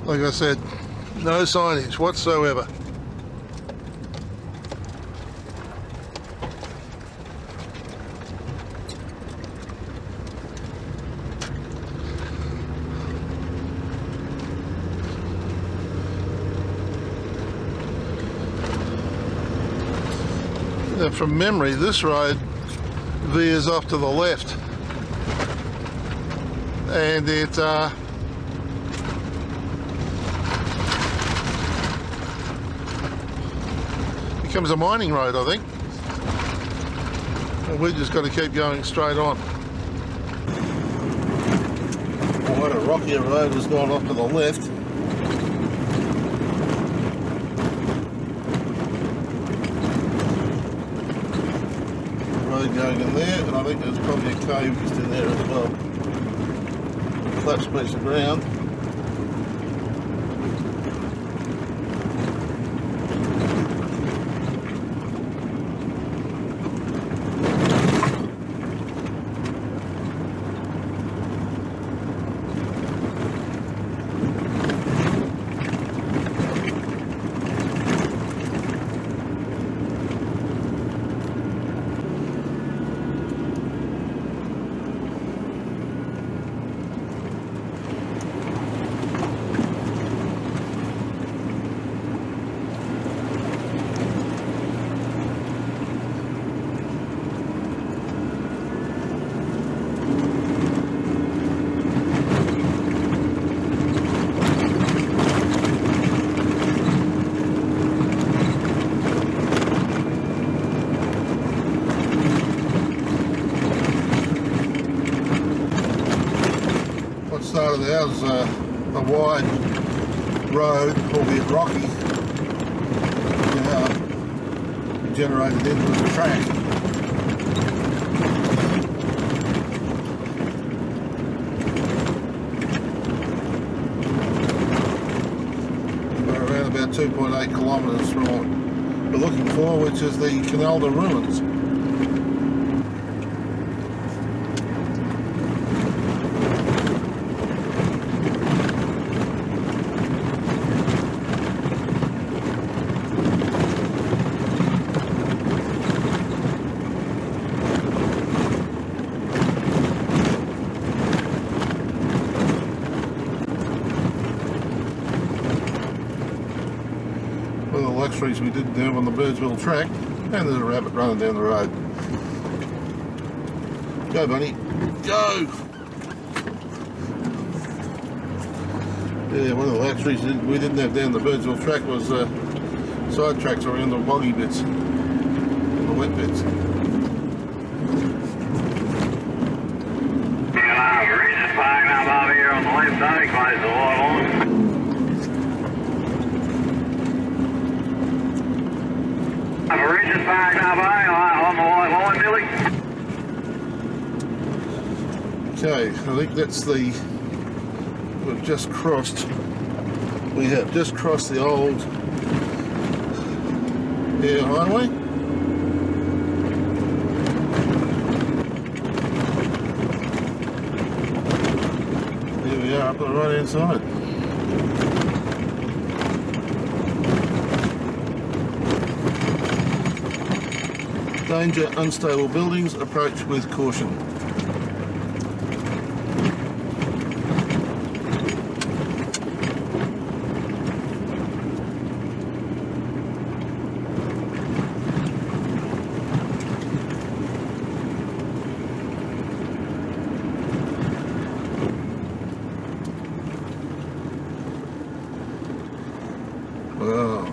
Like I said, no signage whatsoever. Now, from memory, this road veers off to the left, and it becomes a mining road, I think. And we've just got to keep going straight on. Quite a rockier road has gone off to the left. Road going in there, and I think there's probably a cave just in there as well. Collapsed piece of ground. allows a wide road, albeit rocky, now generated into the track. We're around about 2.8 kilometres from what we're looking for, which is the Koonalda ruins. Luxuries we didn't have on the Birdsville track, and there's a rabbit running down the road. Go bunny, go! Yeah, one of the luxuries we didn't have down the Birdsville track was side tracks around the boggy bits and the wet bits. Reason's parking up over here on the left side, close the light on. Reason's parking up on the white line, Billy. Okay, I think that's we have just crossed the old Eyre Highway. Here we are up on the right hand side. Danger, unstable buildings, approach with caution. Wow.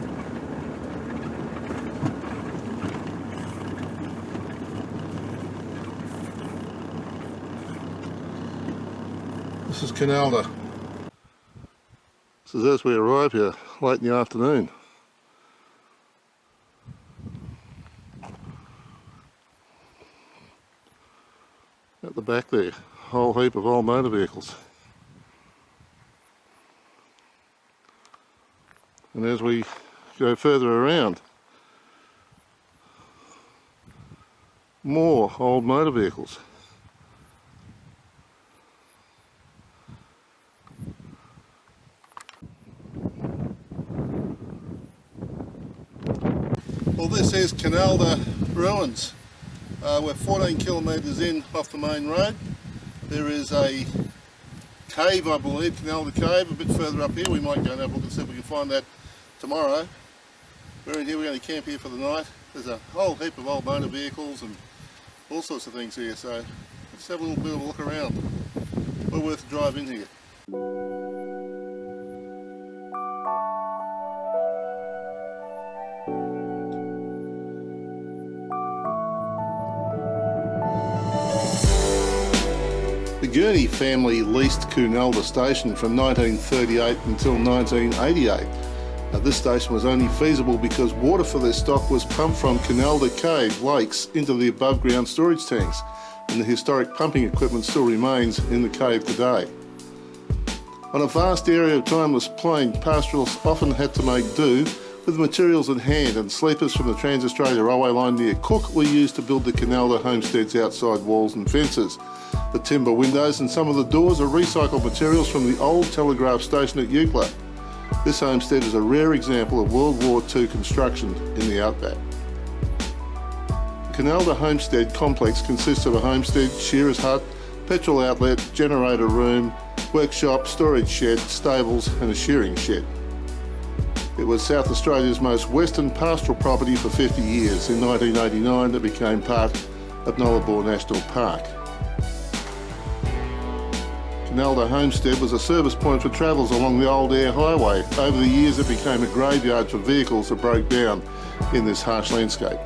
This is Koonalda. So as we arrive here late in the afternoon. At the back there, a whole heap of old motor vehicles. And as we go further around, more old motor vehicles. Well, this is Koonalda ruins. We're 14 kilometres in off the main road. There is a cave, I believe, Koonalda Cave, a bit further up here. We might go and have a look and see if we can find that tomorrow. We're in here, we're going to camp here for the night. There's a whole heap of old motor vehicles and all sorts of things here, so let's have a little bit of a look around. Well worth a drive in here. The Gurney family leased Koonalda Station from 1938 until 1988. This station was only feasible because water for their stock was pumped from Koonalda Cave lakes into the above ground storage tanks, and the historic pumping equipment still remains in the cave today. On a vast area of timeless plain, pastoralists often had to make do with materials at hand, and sleepers from the Trans-Australia Railway line near Cook were used to build the Koonalda Homestead's outside walls and fences. The timber windows and some of the doors are recycled materials from the old Telegraph station at Eucla. This homestead is a rare example of World War II construction in the outback. The Koonalda Homestead complex consists of a homestead, shearer's hut, petrol outlet, generator room, workshop, storage shed, stables and a shearing shed. It was South Australia's most western pastoral property for 50 years. In 1989 it became part of Nullarbor National Park. Koonalda Homestead was a service point for travellers along the old Eyre Highway. Over the years it became a graveyard for vehicles that broke down in this harsh landscape.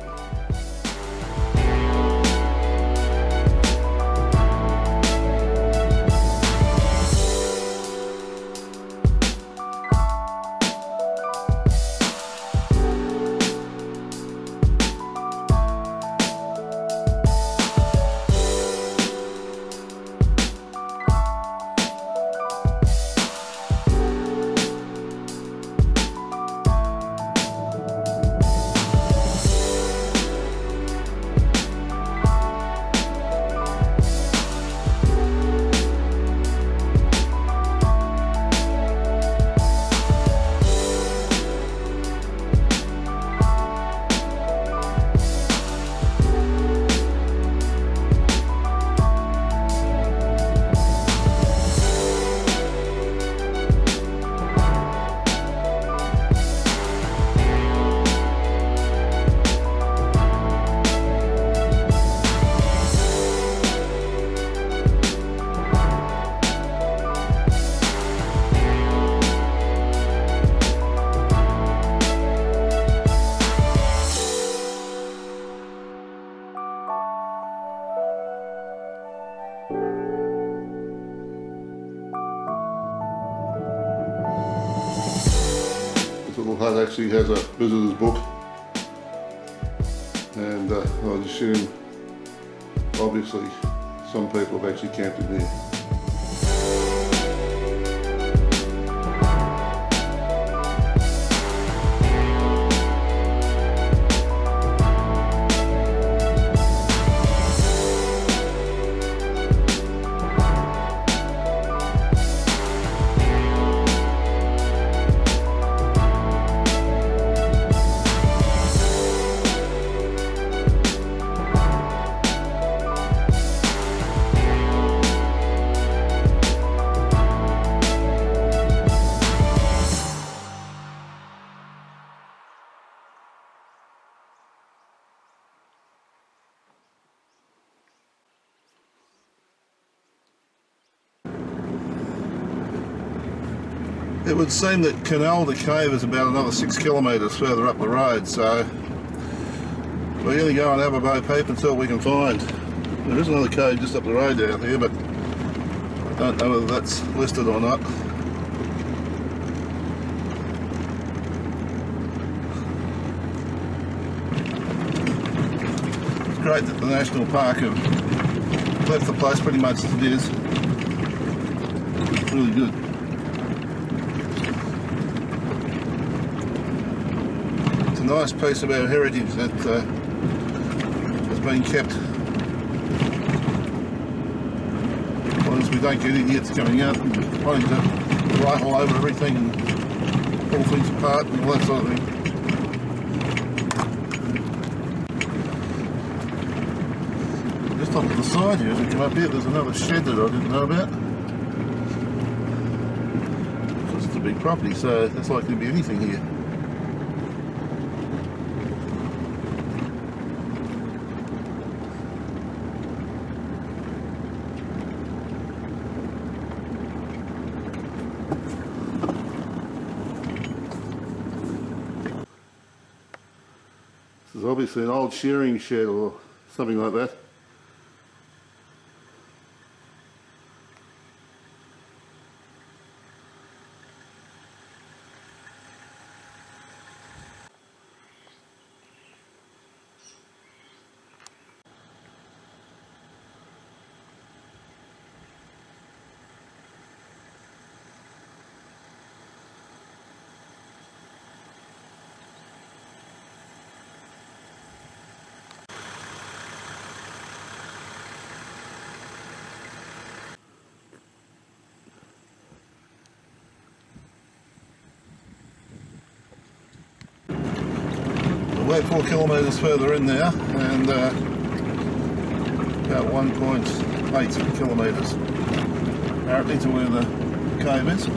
actually has a visitor's book, and I assume obviously some people have actually camped in there. It would seem that Koonalda Cave is about another 6 kilometres further up the road, so we're going to go and have a bo peep until we can find. There is another cave just up the road down here, but I don't know whether that's listed or not. It's great that the National Park have left the place pretty much as it is. It's really good. A nice piece of our heritage that has been kept. Well, as we don't get idiots coming out and wanting to write all over everything and pull things apart and all that sort of thing. Just off to the side here, as we come up here, there's another shed that I didn't know about. It's a big property, so there's likely to be anything here. This is obviously an old shearing shed or something like that. We're 4 kilometres further in there, and about 1.8 kilometres apparently to where the cave is.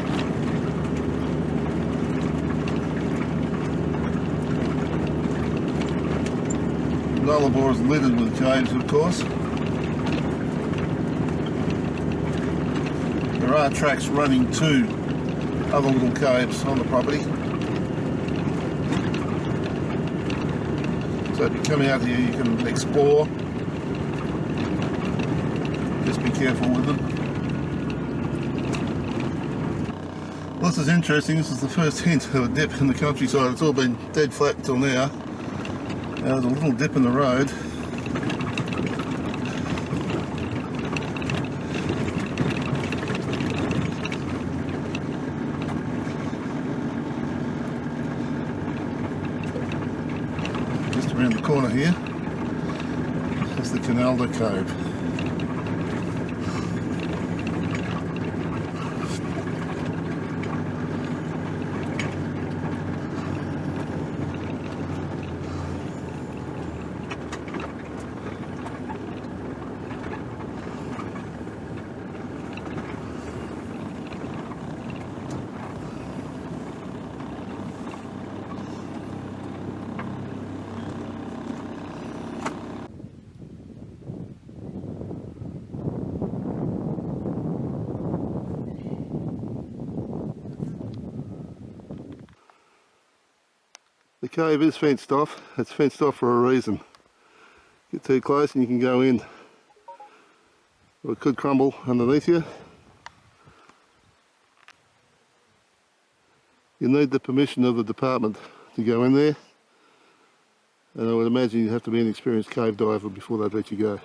Nullarbor is littered with caves, of course. There are tracks running to other little caves on the property. So if you come out here, you can explore. Just be careful with them. Well, this is interesting. This is the first hint of a dip in the countryside. It's all been dead flat until now. There's a little dip in the road. Around the corner here is the Koonalda Cave. The cave is fenced off. It's fenced off for a reason. Get too close and you can go in. Or it could crumble underneath you. You need the permission of the department to go in there, and I would imagine you'd have to be an experienced cave diver before they'd let you go.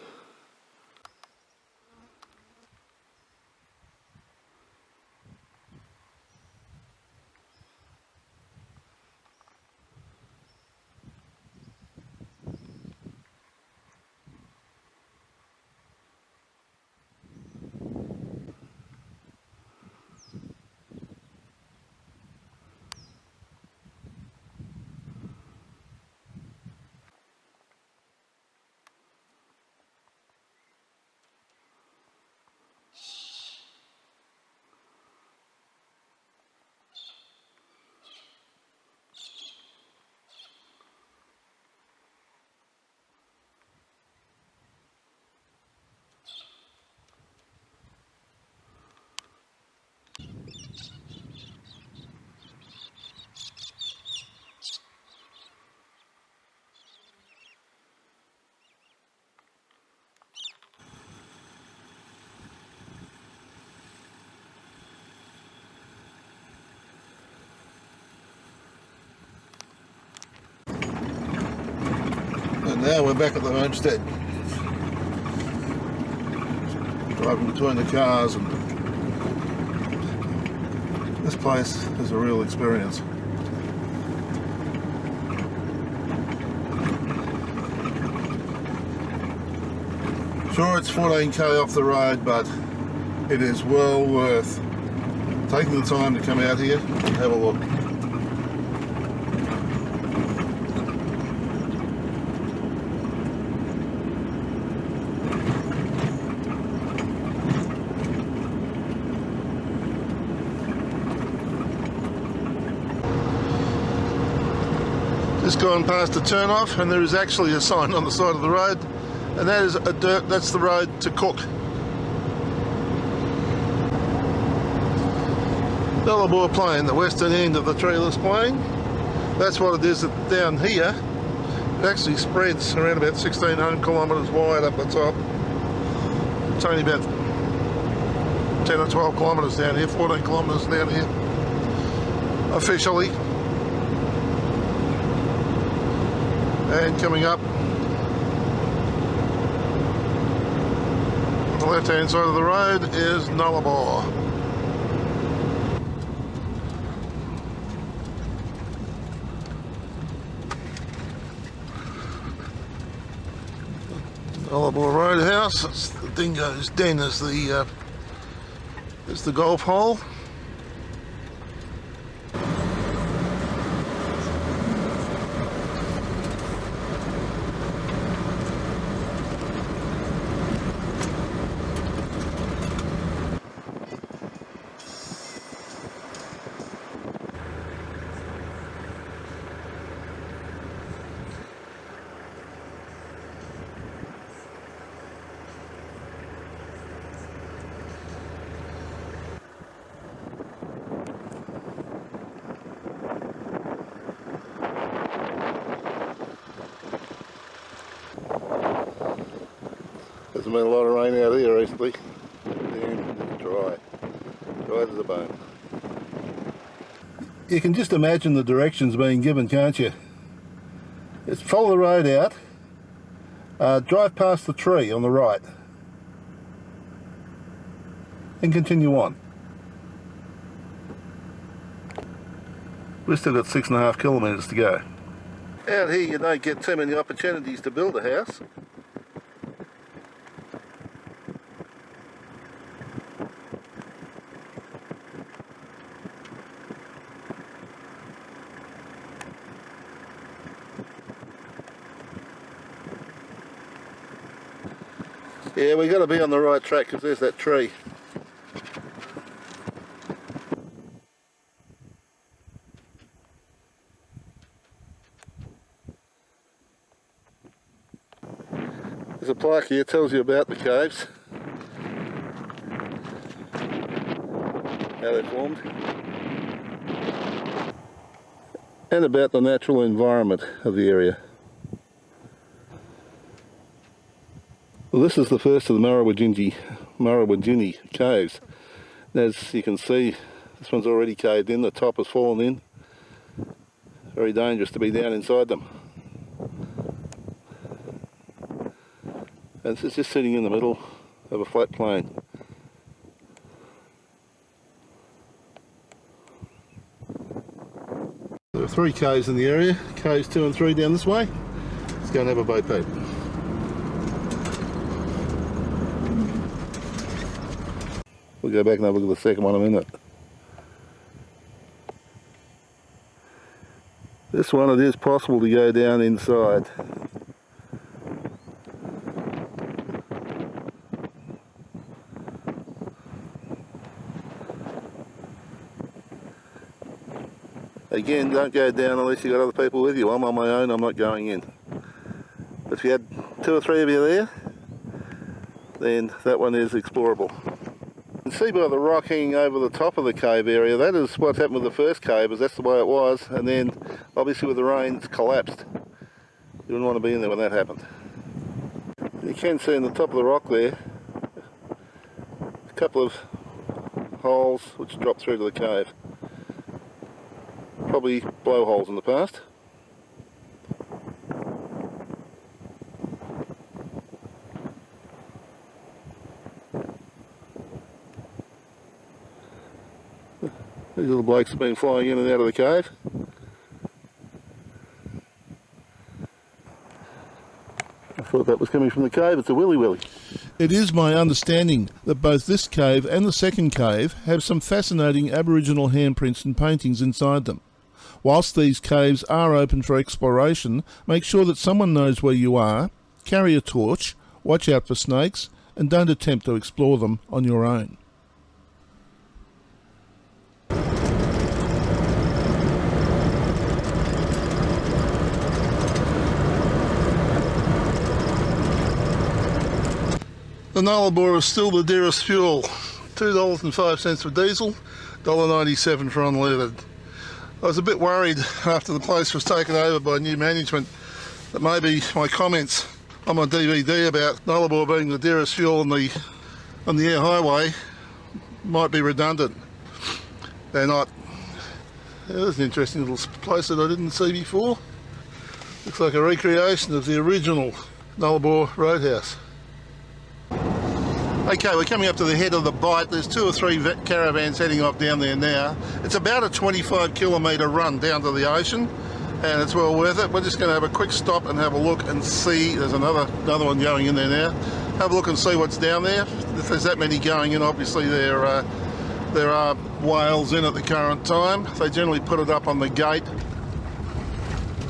And now we're back at the homestead. Driving between the cars, and this place is a real experience. Sure, it's 14k off the road, but it is well worth taking the time to come out here and have a look. Just gone past the turn off, and there is actually a sign on the side of the road, and that is that's the road to Cook. Nullarbor Plain, the western end of the treeless plain. That's what it is down here. It actually spreads around about 1600 kilometres wide up the top. It's only about 10 or 12 kilometres down here, 14 kilometres down here officially. And coming up on the left hand side of the road is Nullarbor. Nullarbor Roadhouse. It's the Dingo's Den is the golf hole. There's been a lot of rain out here recently. Damn, dry. Dry as a bone. You can just imagine the directions being given, can't you? It's follow the road out, drive past the tree on the right, and continue on. We've still got 6.5 kilometres to go. Out here you don't get too many opportunities to build a house. Yeah, we got to be on the right track because there's that tree. There's a plaque here that tells you about the caves, how they're formed, and about the natural environment of the area. Well, this is the first of the Murrawijinnie Caves. As you can see, this one's already caved in, the top has fallen in very dangerous to be down inside them. And it's just sitting in the middle of a flat plain. There are 3 caves in the area, caves 2 and 3 down this way. Let's go and have a boat peep. We'll go back and have a look at the second one in a minute. This one, it is possible to go down inside. Again, don't go down unless you've got other people with you. I'm on my own, I'm not going in. But if you had 2 or 3 of you there, then that one is explorable. You can see by the rock hanging over the top of the cave area, that is what happened with the first cave, is that's the way it was, and then obviously with the rain it's collapsed. You wouldn't want to be in there when that happened. You can see in the top of the rock there a couple of holes which drop through to the cave. Probably blowholes in the past. These little blokes have been flying in and out of the cave. I thought that was coming from the cave. It's a willy willy. It is my understanding that both this cave and the second cave have some fascinating Aboriginal handprints and paintings inside them. Whilst these caves are open for exploration, make sure that someone knows where you are, carry a torch, watch out for snakes, and don't attempt to explore them on your own. The Nullarbor is still the dearest fuel. $2.05 for diesel, $1.97 for unleaded. I was a bit worried after the place was taken over by new management that maybe my comments on my DVD about Nullarbor being the dearest fuel on the Eyre Highway might be redundant. They're not. There's an interesting little place that I didn't see before. Looks like a recreation of the original Nullarbor Roadhouse. Okay, we're coming up to the head of the Bight. There's 2 or 3 caravans heading off down there now. It's about a 25 kilometre run down to the ocean, and it's well worth it. We're just going to have a quick stop and have a look and see. There's another one going in there now. Have a look and see what's down there. If there's that many going in, obviously there are whales in at the current time. They generally put it up on the gate.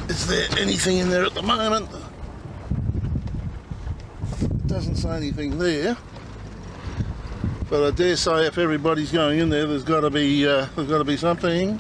Is there anything in there at the moment? Doesn't say anything there. But I dare say if everybody's going in there, there's got to be something.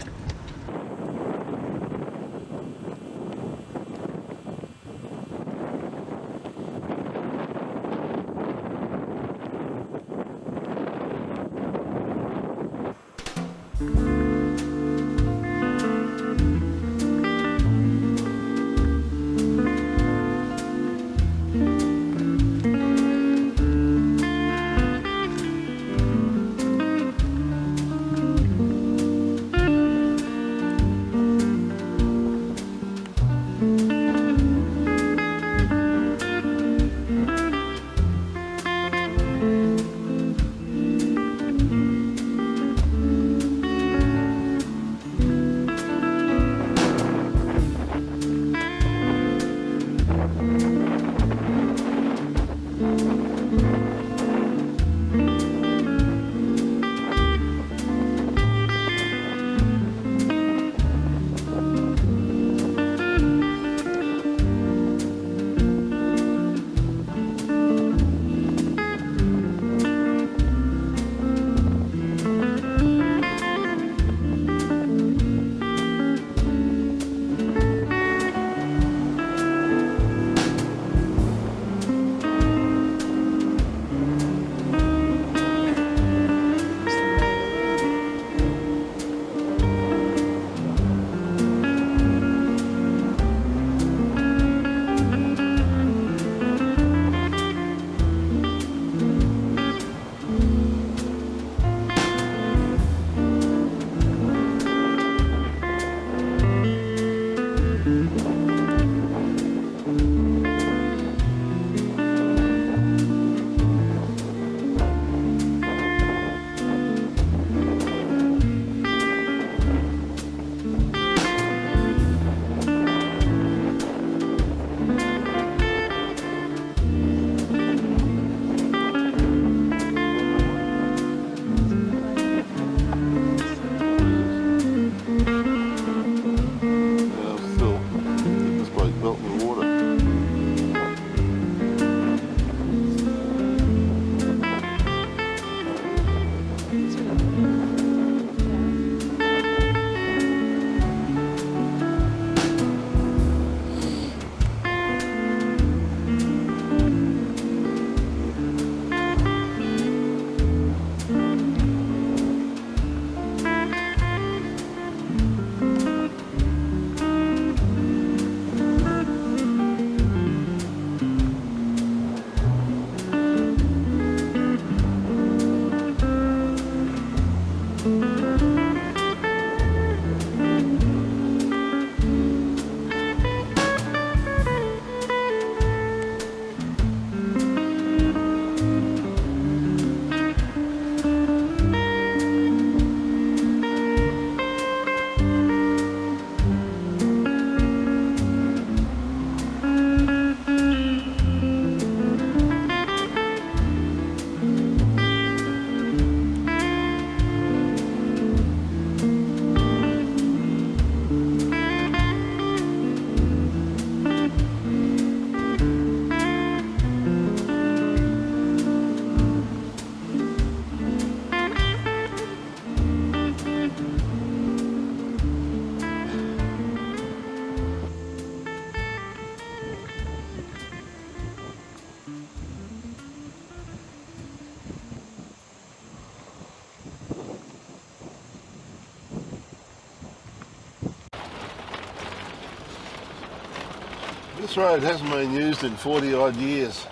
This road hasn't been used in 40 odd years,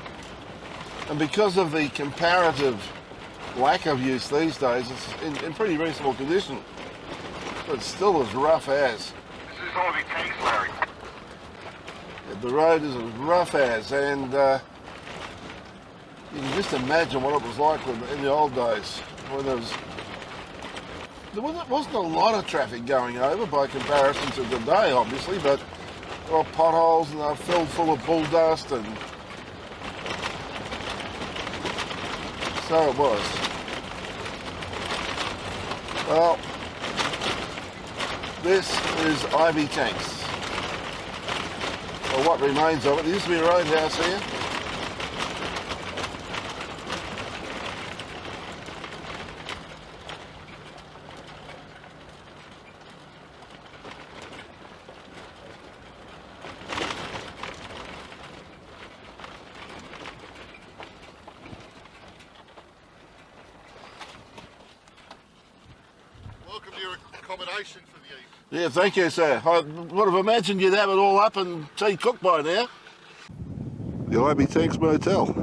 and because of the comparative lack of use these days, it's in pretty reasonable condition, but it's still as rough as. This is all the tanks, Larry. The road is as rough as, and you can just imagine what it was like in the old days when there wasn't a lot of traffic going over by comparison to today, obviously, but there were potholes and they were filled full of bull dust, and so it was. Well, this is Ivy Tanks, or what remains of it. There used to be a roadhouse here. Welcome to your accommodation for the evening. Yeah, thank you, sir. I would have imagined you'd have it all up and tea cooked by now. The Ivy Tanks Motel.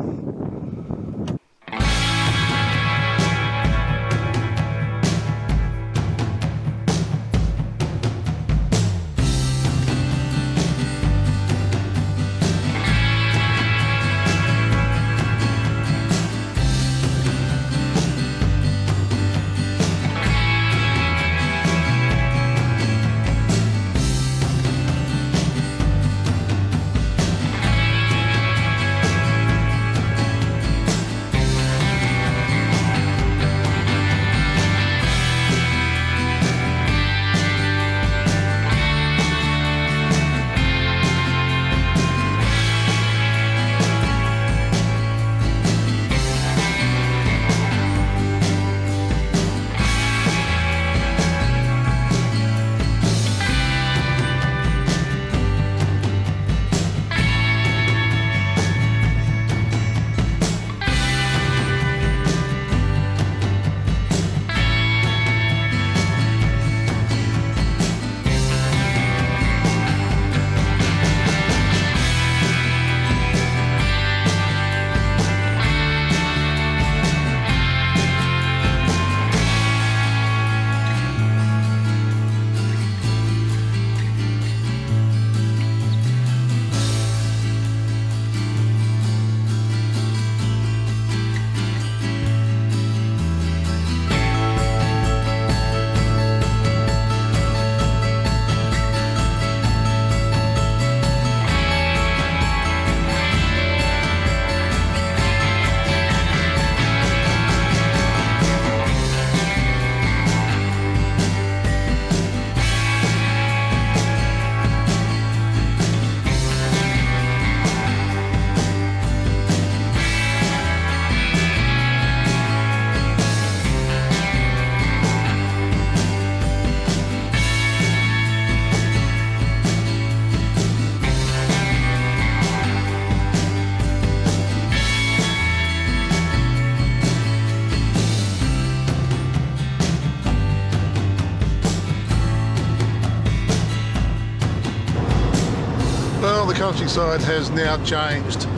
Well, the countryside has now changed.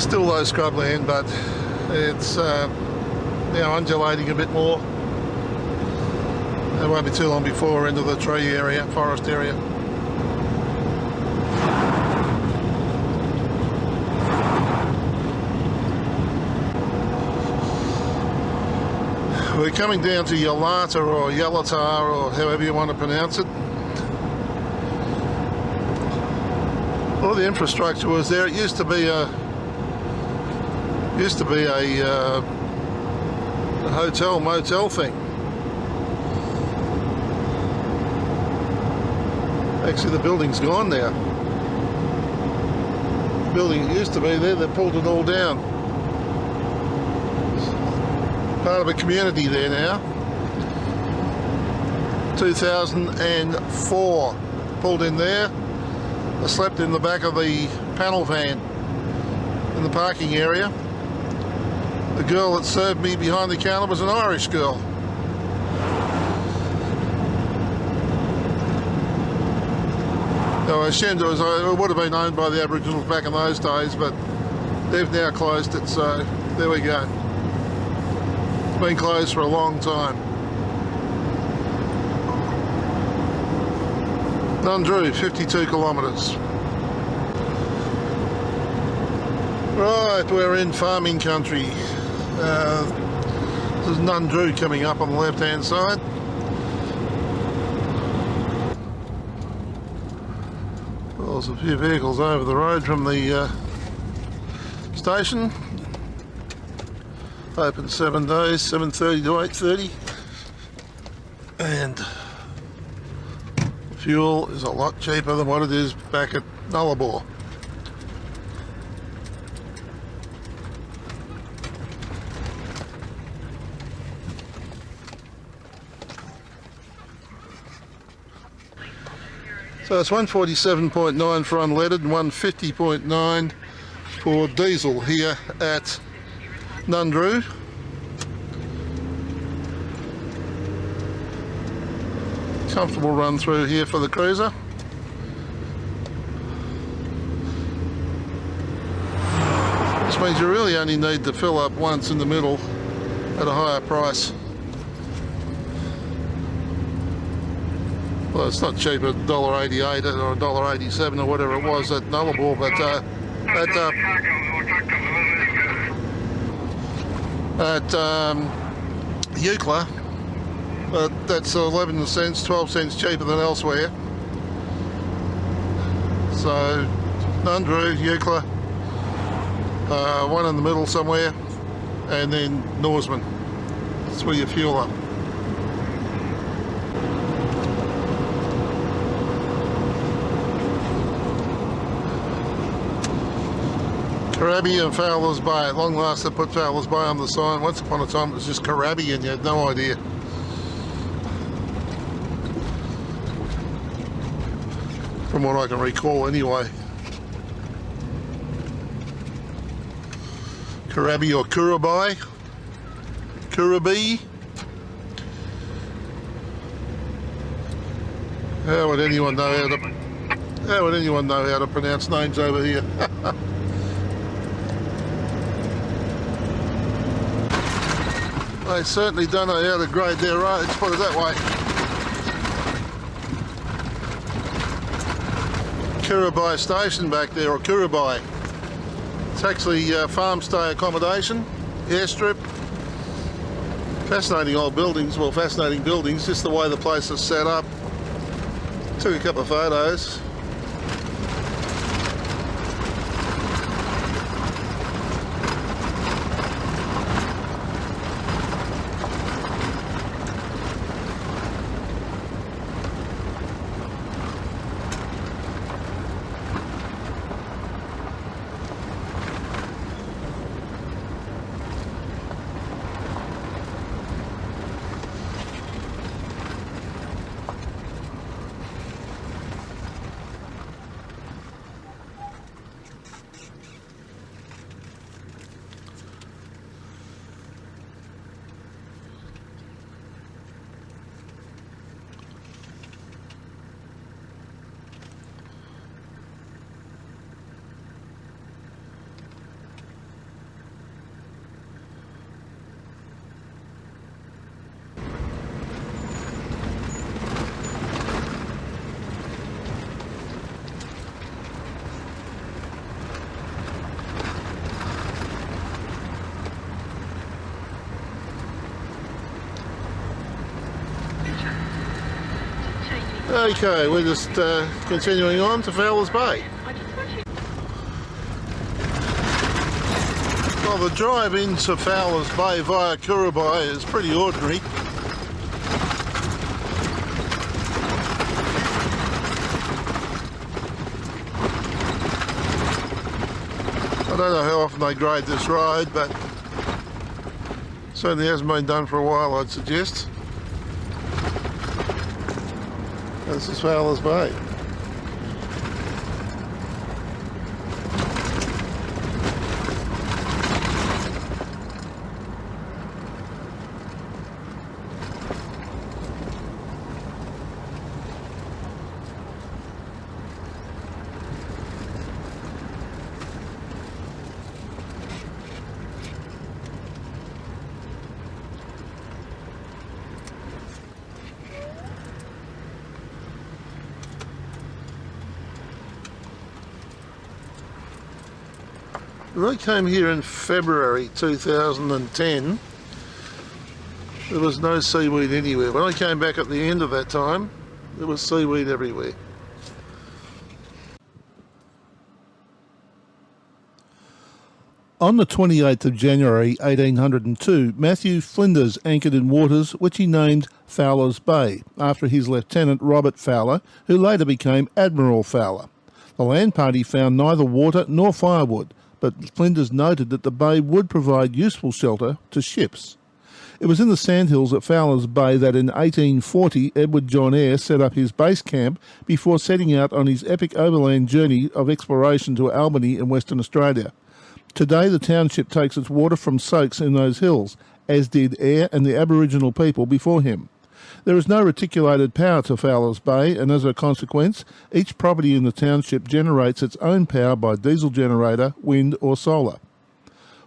Still low scrubland, but it's now undulating a bit more. It won't be too long before we're into the tree area, forest area. We're coming down to Yalata or Yalatar or however you want to pronounce it. All the infrastructure was there. It used to be a hotel motel thing. Actually, the building's gone now. The building used to be there. They pulled it all down. Part of a community there now. 2004, pulled in there. I slept in the back of the panel van in the parking area. The girl that served me behind the counter was an Irish girl. So I assumed it would have been owned by the Aboriginals back in those days, but they've now closed it, so there we go. It's been closed for a long time. Nundroo, 52 kilometres. Right, we're in farming country. This is Nundroo coming up on the left hand side. Well, there's a few vehicles over the road from the station. Open 7 days, 7:30 to 8:30. And fuel is a lot cheaper than what it is back at Nullarbor. So it's 147.9 for unleaded and 150.9 for diesel here at Nundroo. Comfortable run through here for the cruiser. This means you really only need to fill up once in the middle at a higher price. Well, it's not cheap at $1.88 or $1.87 or whatever it was at Nullarbor, but at Eucla, that's 11 cents, 12 cents cheaper than elsewhere. So Nundroo, Eucla, one in the middle somewhere, and then Norseman. That's where you fuel up. Koorabie and Fowlers Bay. At long last they put Fowlers Bay on the sign. Once upon a time it was just Koorabie and you had no idea. From what I can recall anyway. Koorabie or Koorabie. Koorabie. How would anyone know how to pronounce names over here? They certainly don't know how to grade their roads, put it that way. Koorabie station back there, or Koorabie. It's actually farm stay accommodation, airstrip. Fascinating old buildings, well, fascinating buildings, just the way the place is set up. Took a couple of photos. Okay, we're just continuing on to Fowlers Bay. Well, the drive into Fowlers Bay via Koorabie is pretty ordinary. I don't know how often they grade this road, but certainly hasn't been done for a while, I'd suggest. This is Fowlers Bay. When I came here in February 2010, there was no seaweed anywhere. When I came back at the end of that time, there was seaweed everywhere. On the 28th of January 1802, Matthew Flinders anchored in waters which he named Fowlers Bay, after his lieutenant Robert Fowler, who later became Admiral Fowler. The land party found neither water nor firewood, but Flinders noted that the bay would provide useful shelter to ships. It was in the sandhills at Fowlers Bay that in 1840 Edward John Eyre set up his base camp before setting out on his epic overland journey of exploration to Albany in Western Australia. Today the township takes its water from soaks in those hills, as did Eyre and the Aboriginal people before him. There is no reticulated power to Fowlers Bay, and as a consequence, each property in the township generates its own power by diesel generator, wind or solar.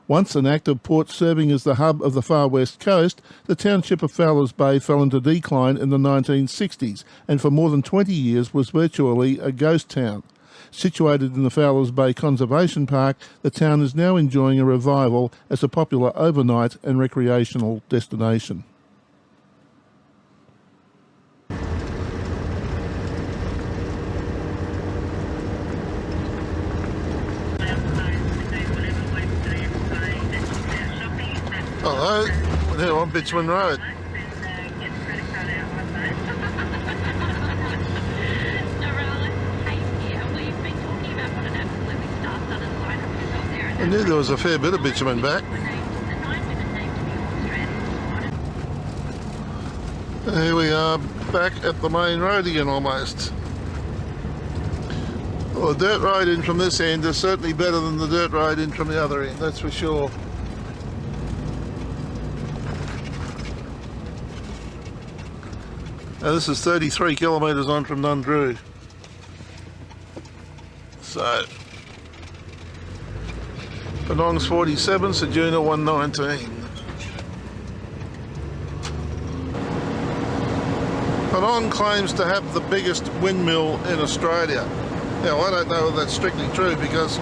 Once an active port serving as the hub of the far west coast, the township of Fowlers Bay fell into decline in the 1960s, and for more than 20 years was virtually a ghost town. Situated in the Fowlers Bay Conservation Park, the town is now enjoying a revival as a popular overnight and recreational destination. Hello, we're here on Bitumen Road. I knew there was a fair bit of bitumen back. Here we are back at the main road again almost. Well, the dirt road in from this end is certainly better than the dirt road in from the other end, that's for sure. Now this is 33 kilometres on from Nundroo. So, Penong's 47, Ceduna 119. Penong claims to have the biggest windmill in Australia. Now I don't know if that's strictly true because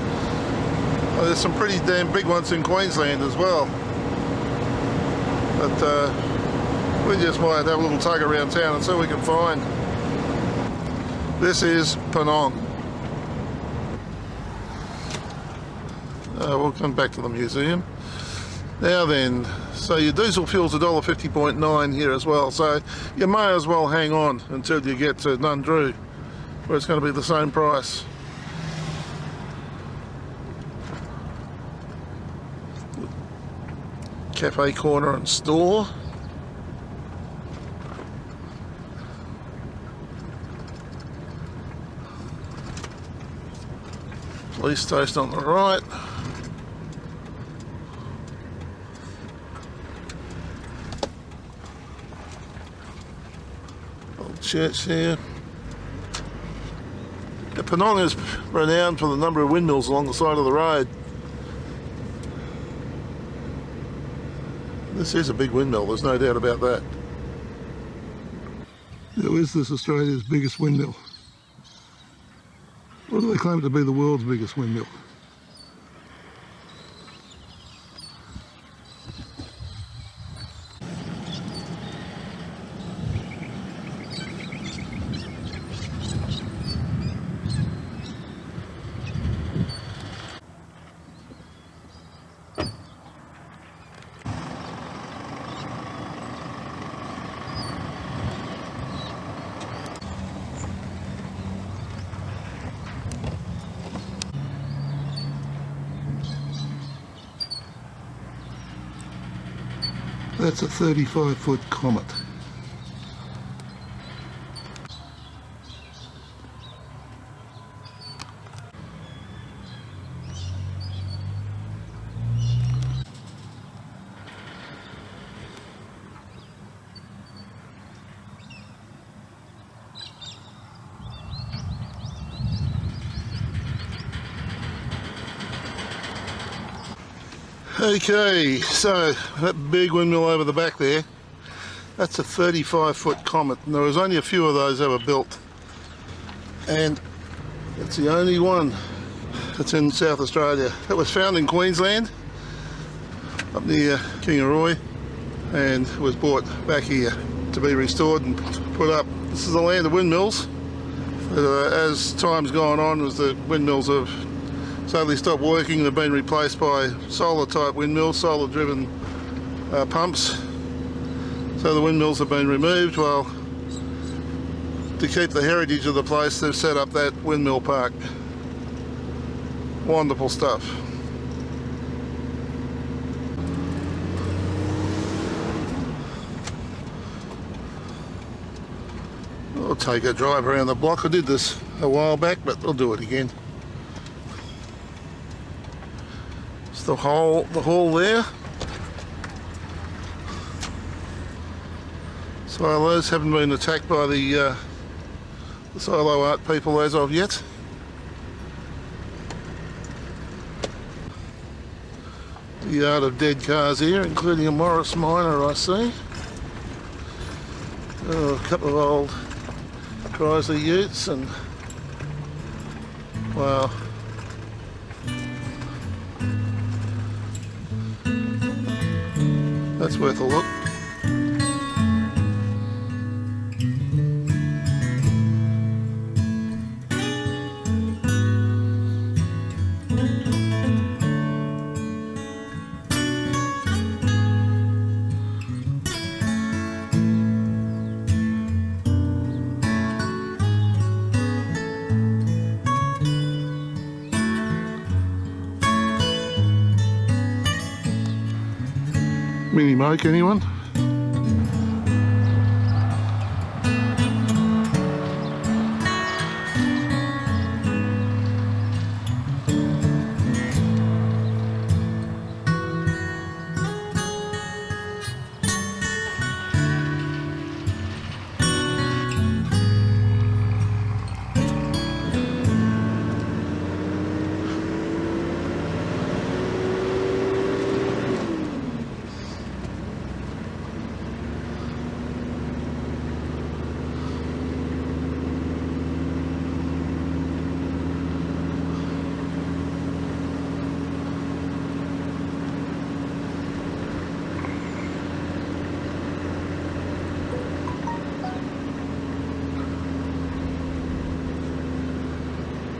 there's some pretty damn big ones in Queensland as well. But we just might have a little tug around town and see what we can find. This is Penong. We'll come back to the museum. Now then, so your diesel fuel's $1.50.9 here as well, so you may as well hang on until you get to Nundroo, where it's going to be the same price. Cafe corner and store. Police station on the right. Old church here. Yeah, Penong is renowned for the number of windmills along the side of the road. This is a big windmill, there's no doubt about that. Now, is this Australia's biggest windmill? Or do they claim it to be the world's biggest windmill? That's a 35-foot comet. Okay, so that big windmill over the back there, that's a 35-foot comet, and there was only a few of those ever built, and it's the only one. It's in South Australia. It was found in Queensland, up near Kingaroy, and was brought back here to be restored and put up. This is the land of windmills. As time's gone on, as the windmills have sadly stopped working, they've been replaced by solar type windmills, solar driven pumps. So the windmills have been removed. Well, to keep the heritage of the place, they've set up that windmill park. Wonderful stuff. I'll take a drive around the block. I did this a while back, but I'll do it again. It's the hall there. Silos haven't been attacked by the silo art people as of yet. The yard of dead cars here, including a Morris Minor I see. Oh, a couple of old Chrysler Utes and wow. That's worth a look. Mini Moke, anyone?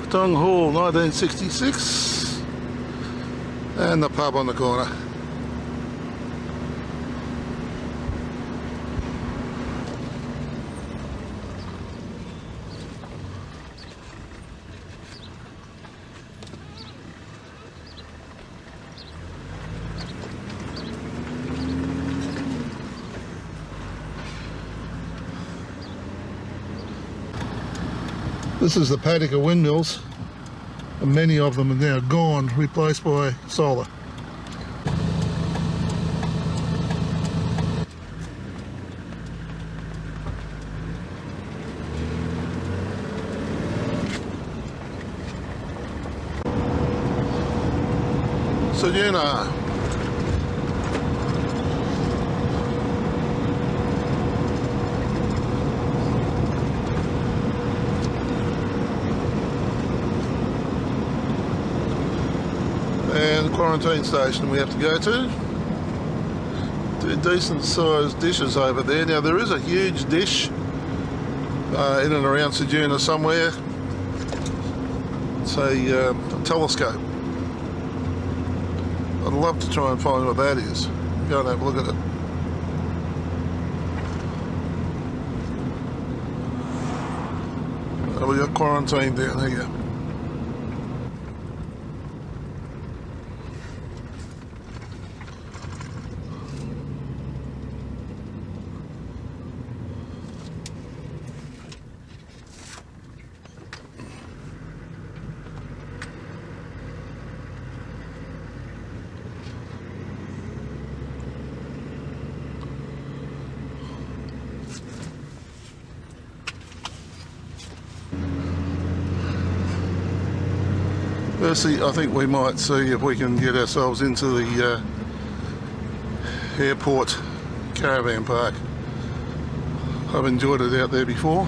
Penong Hall, 1966, and the pub on the corner. This is the paddock of windmills, and many of them are now gone, replaced by solar. Ceduna. And the quarantine station we have to go to. Two decent sized dishes over there. Now there is a huge dish in and around Ceduna somewhere. It's a telescope. I'd love to try and find what that is. Go and have a look at it. We got quarantine down here. Firstly, I think we might see if we can get ourselves into the airport caravan park. I've enjoyed it out there before.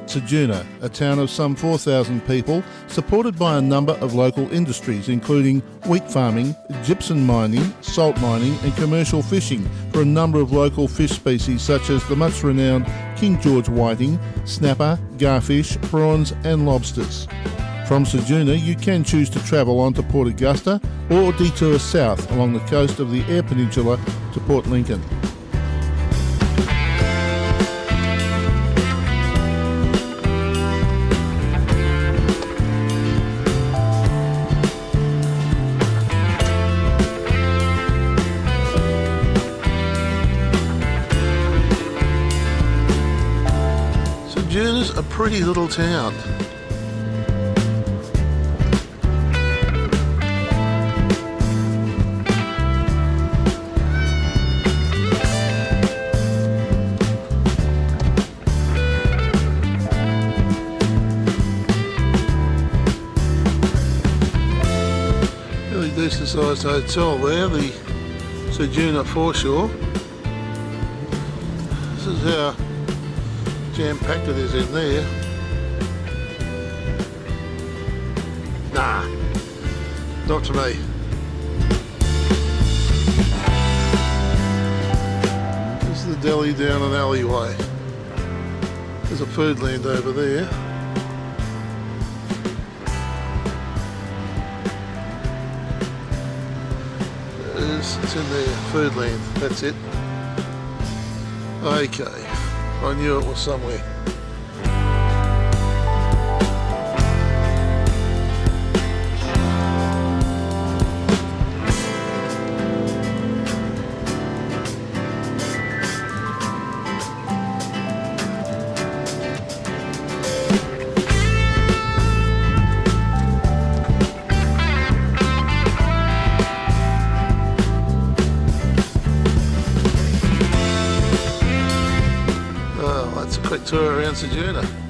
Ceduna, a town of some 4,000 people, supported by a number of local industries including wheat farming, gypsum mining, salt mining and commercial fishing for a number of local fish species such as the much renowned King George whiting, snapper, garfish, prawns and lobsters. From Ceduna you can choose to travel on to Port Augusta or detour south along the coast of the Eyre Peninsula to Port Lincoln. Ceduna's a pretty little town. Really decent sized hotel there, the Ceduna foreshore. This is how jam-packed it is in there. Nah, not to me. This is the deli down an alleyway. There's a foodland over there. It's in there, foodland, that's it. Okay. I knew it was somewhere. Quick tour around Ceduna.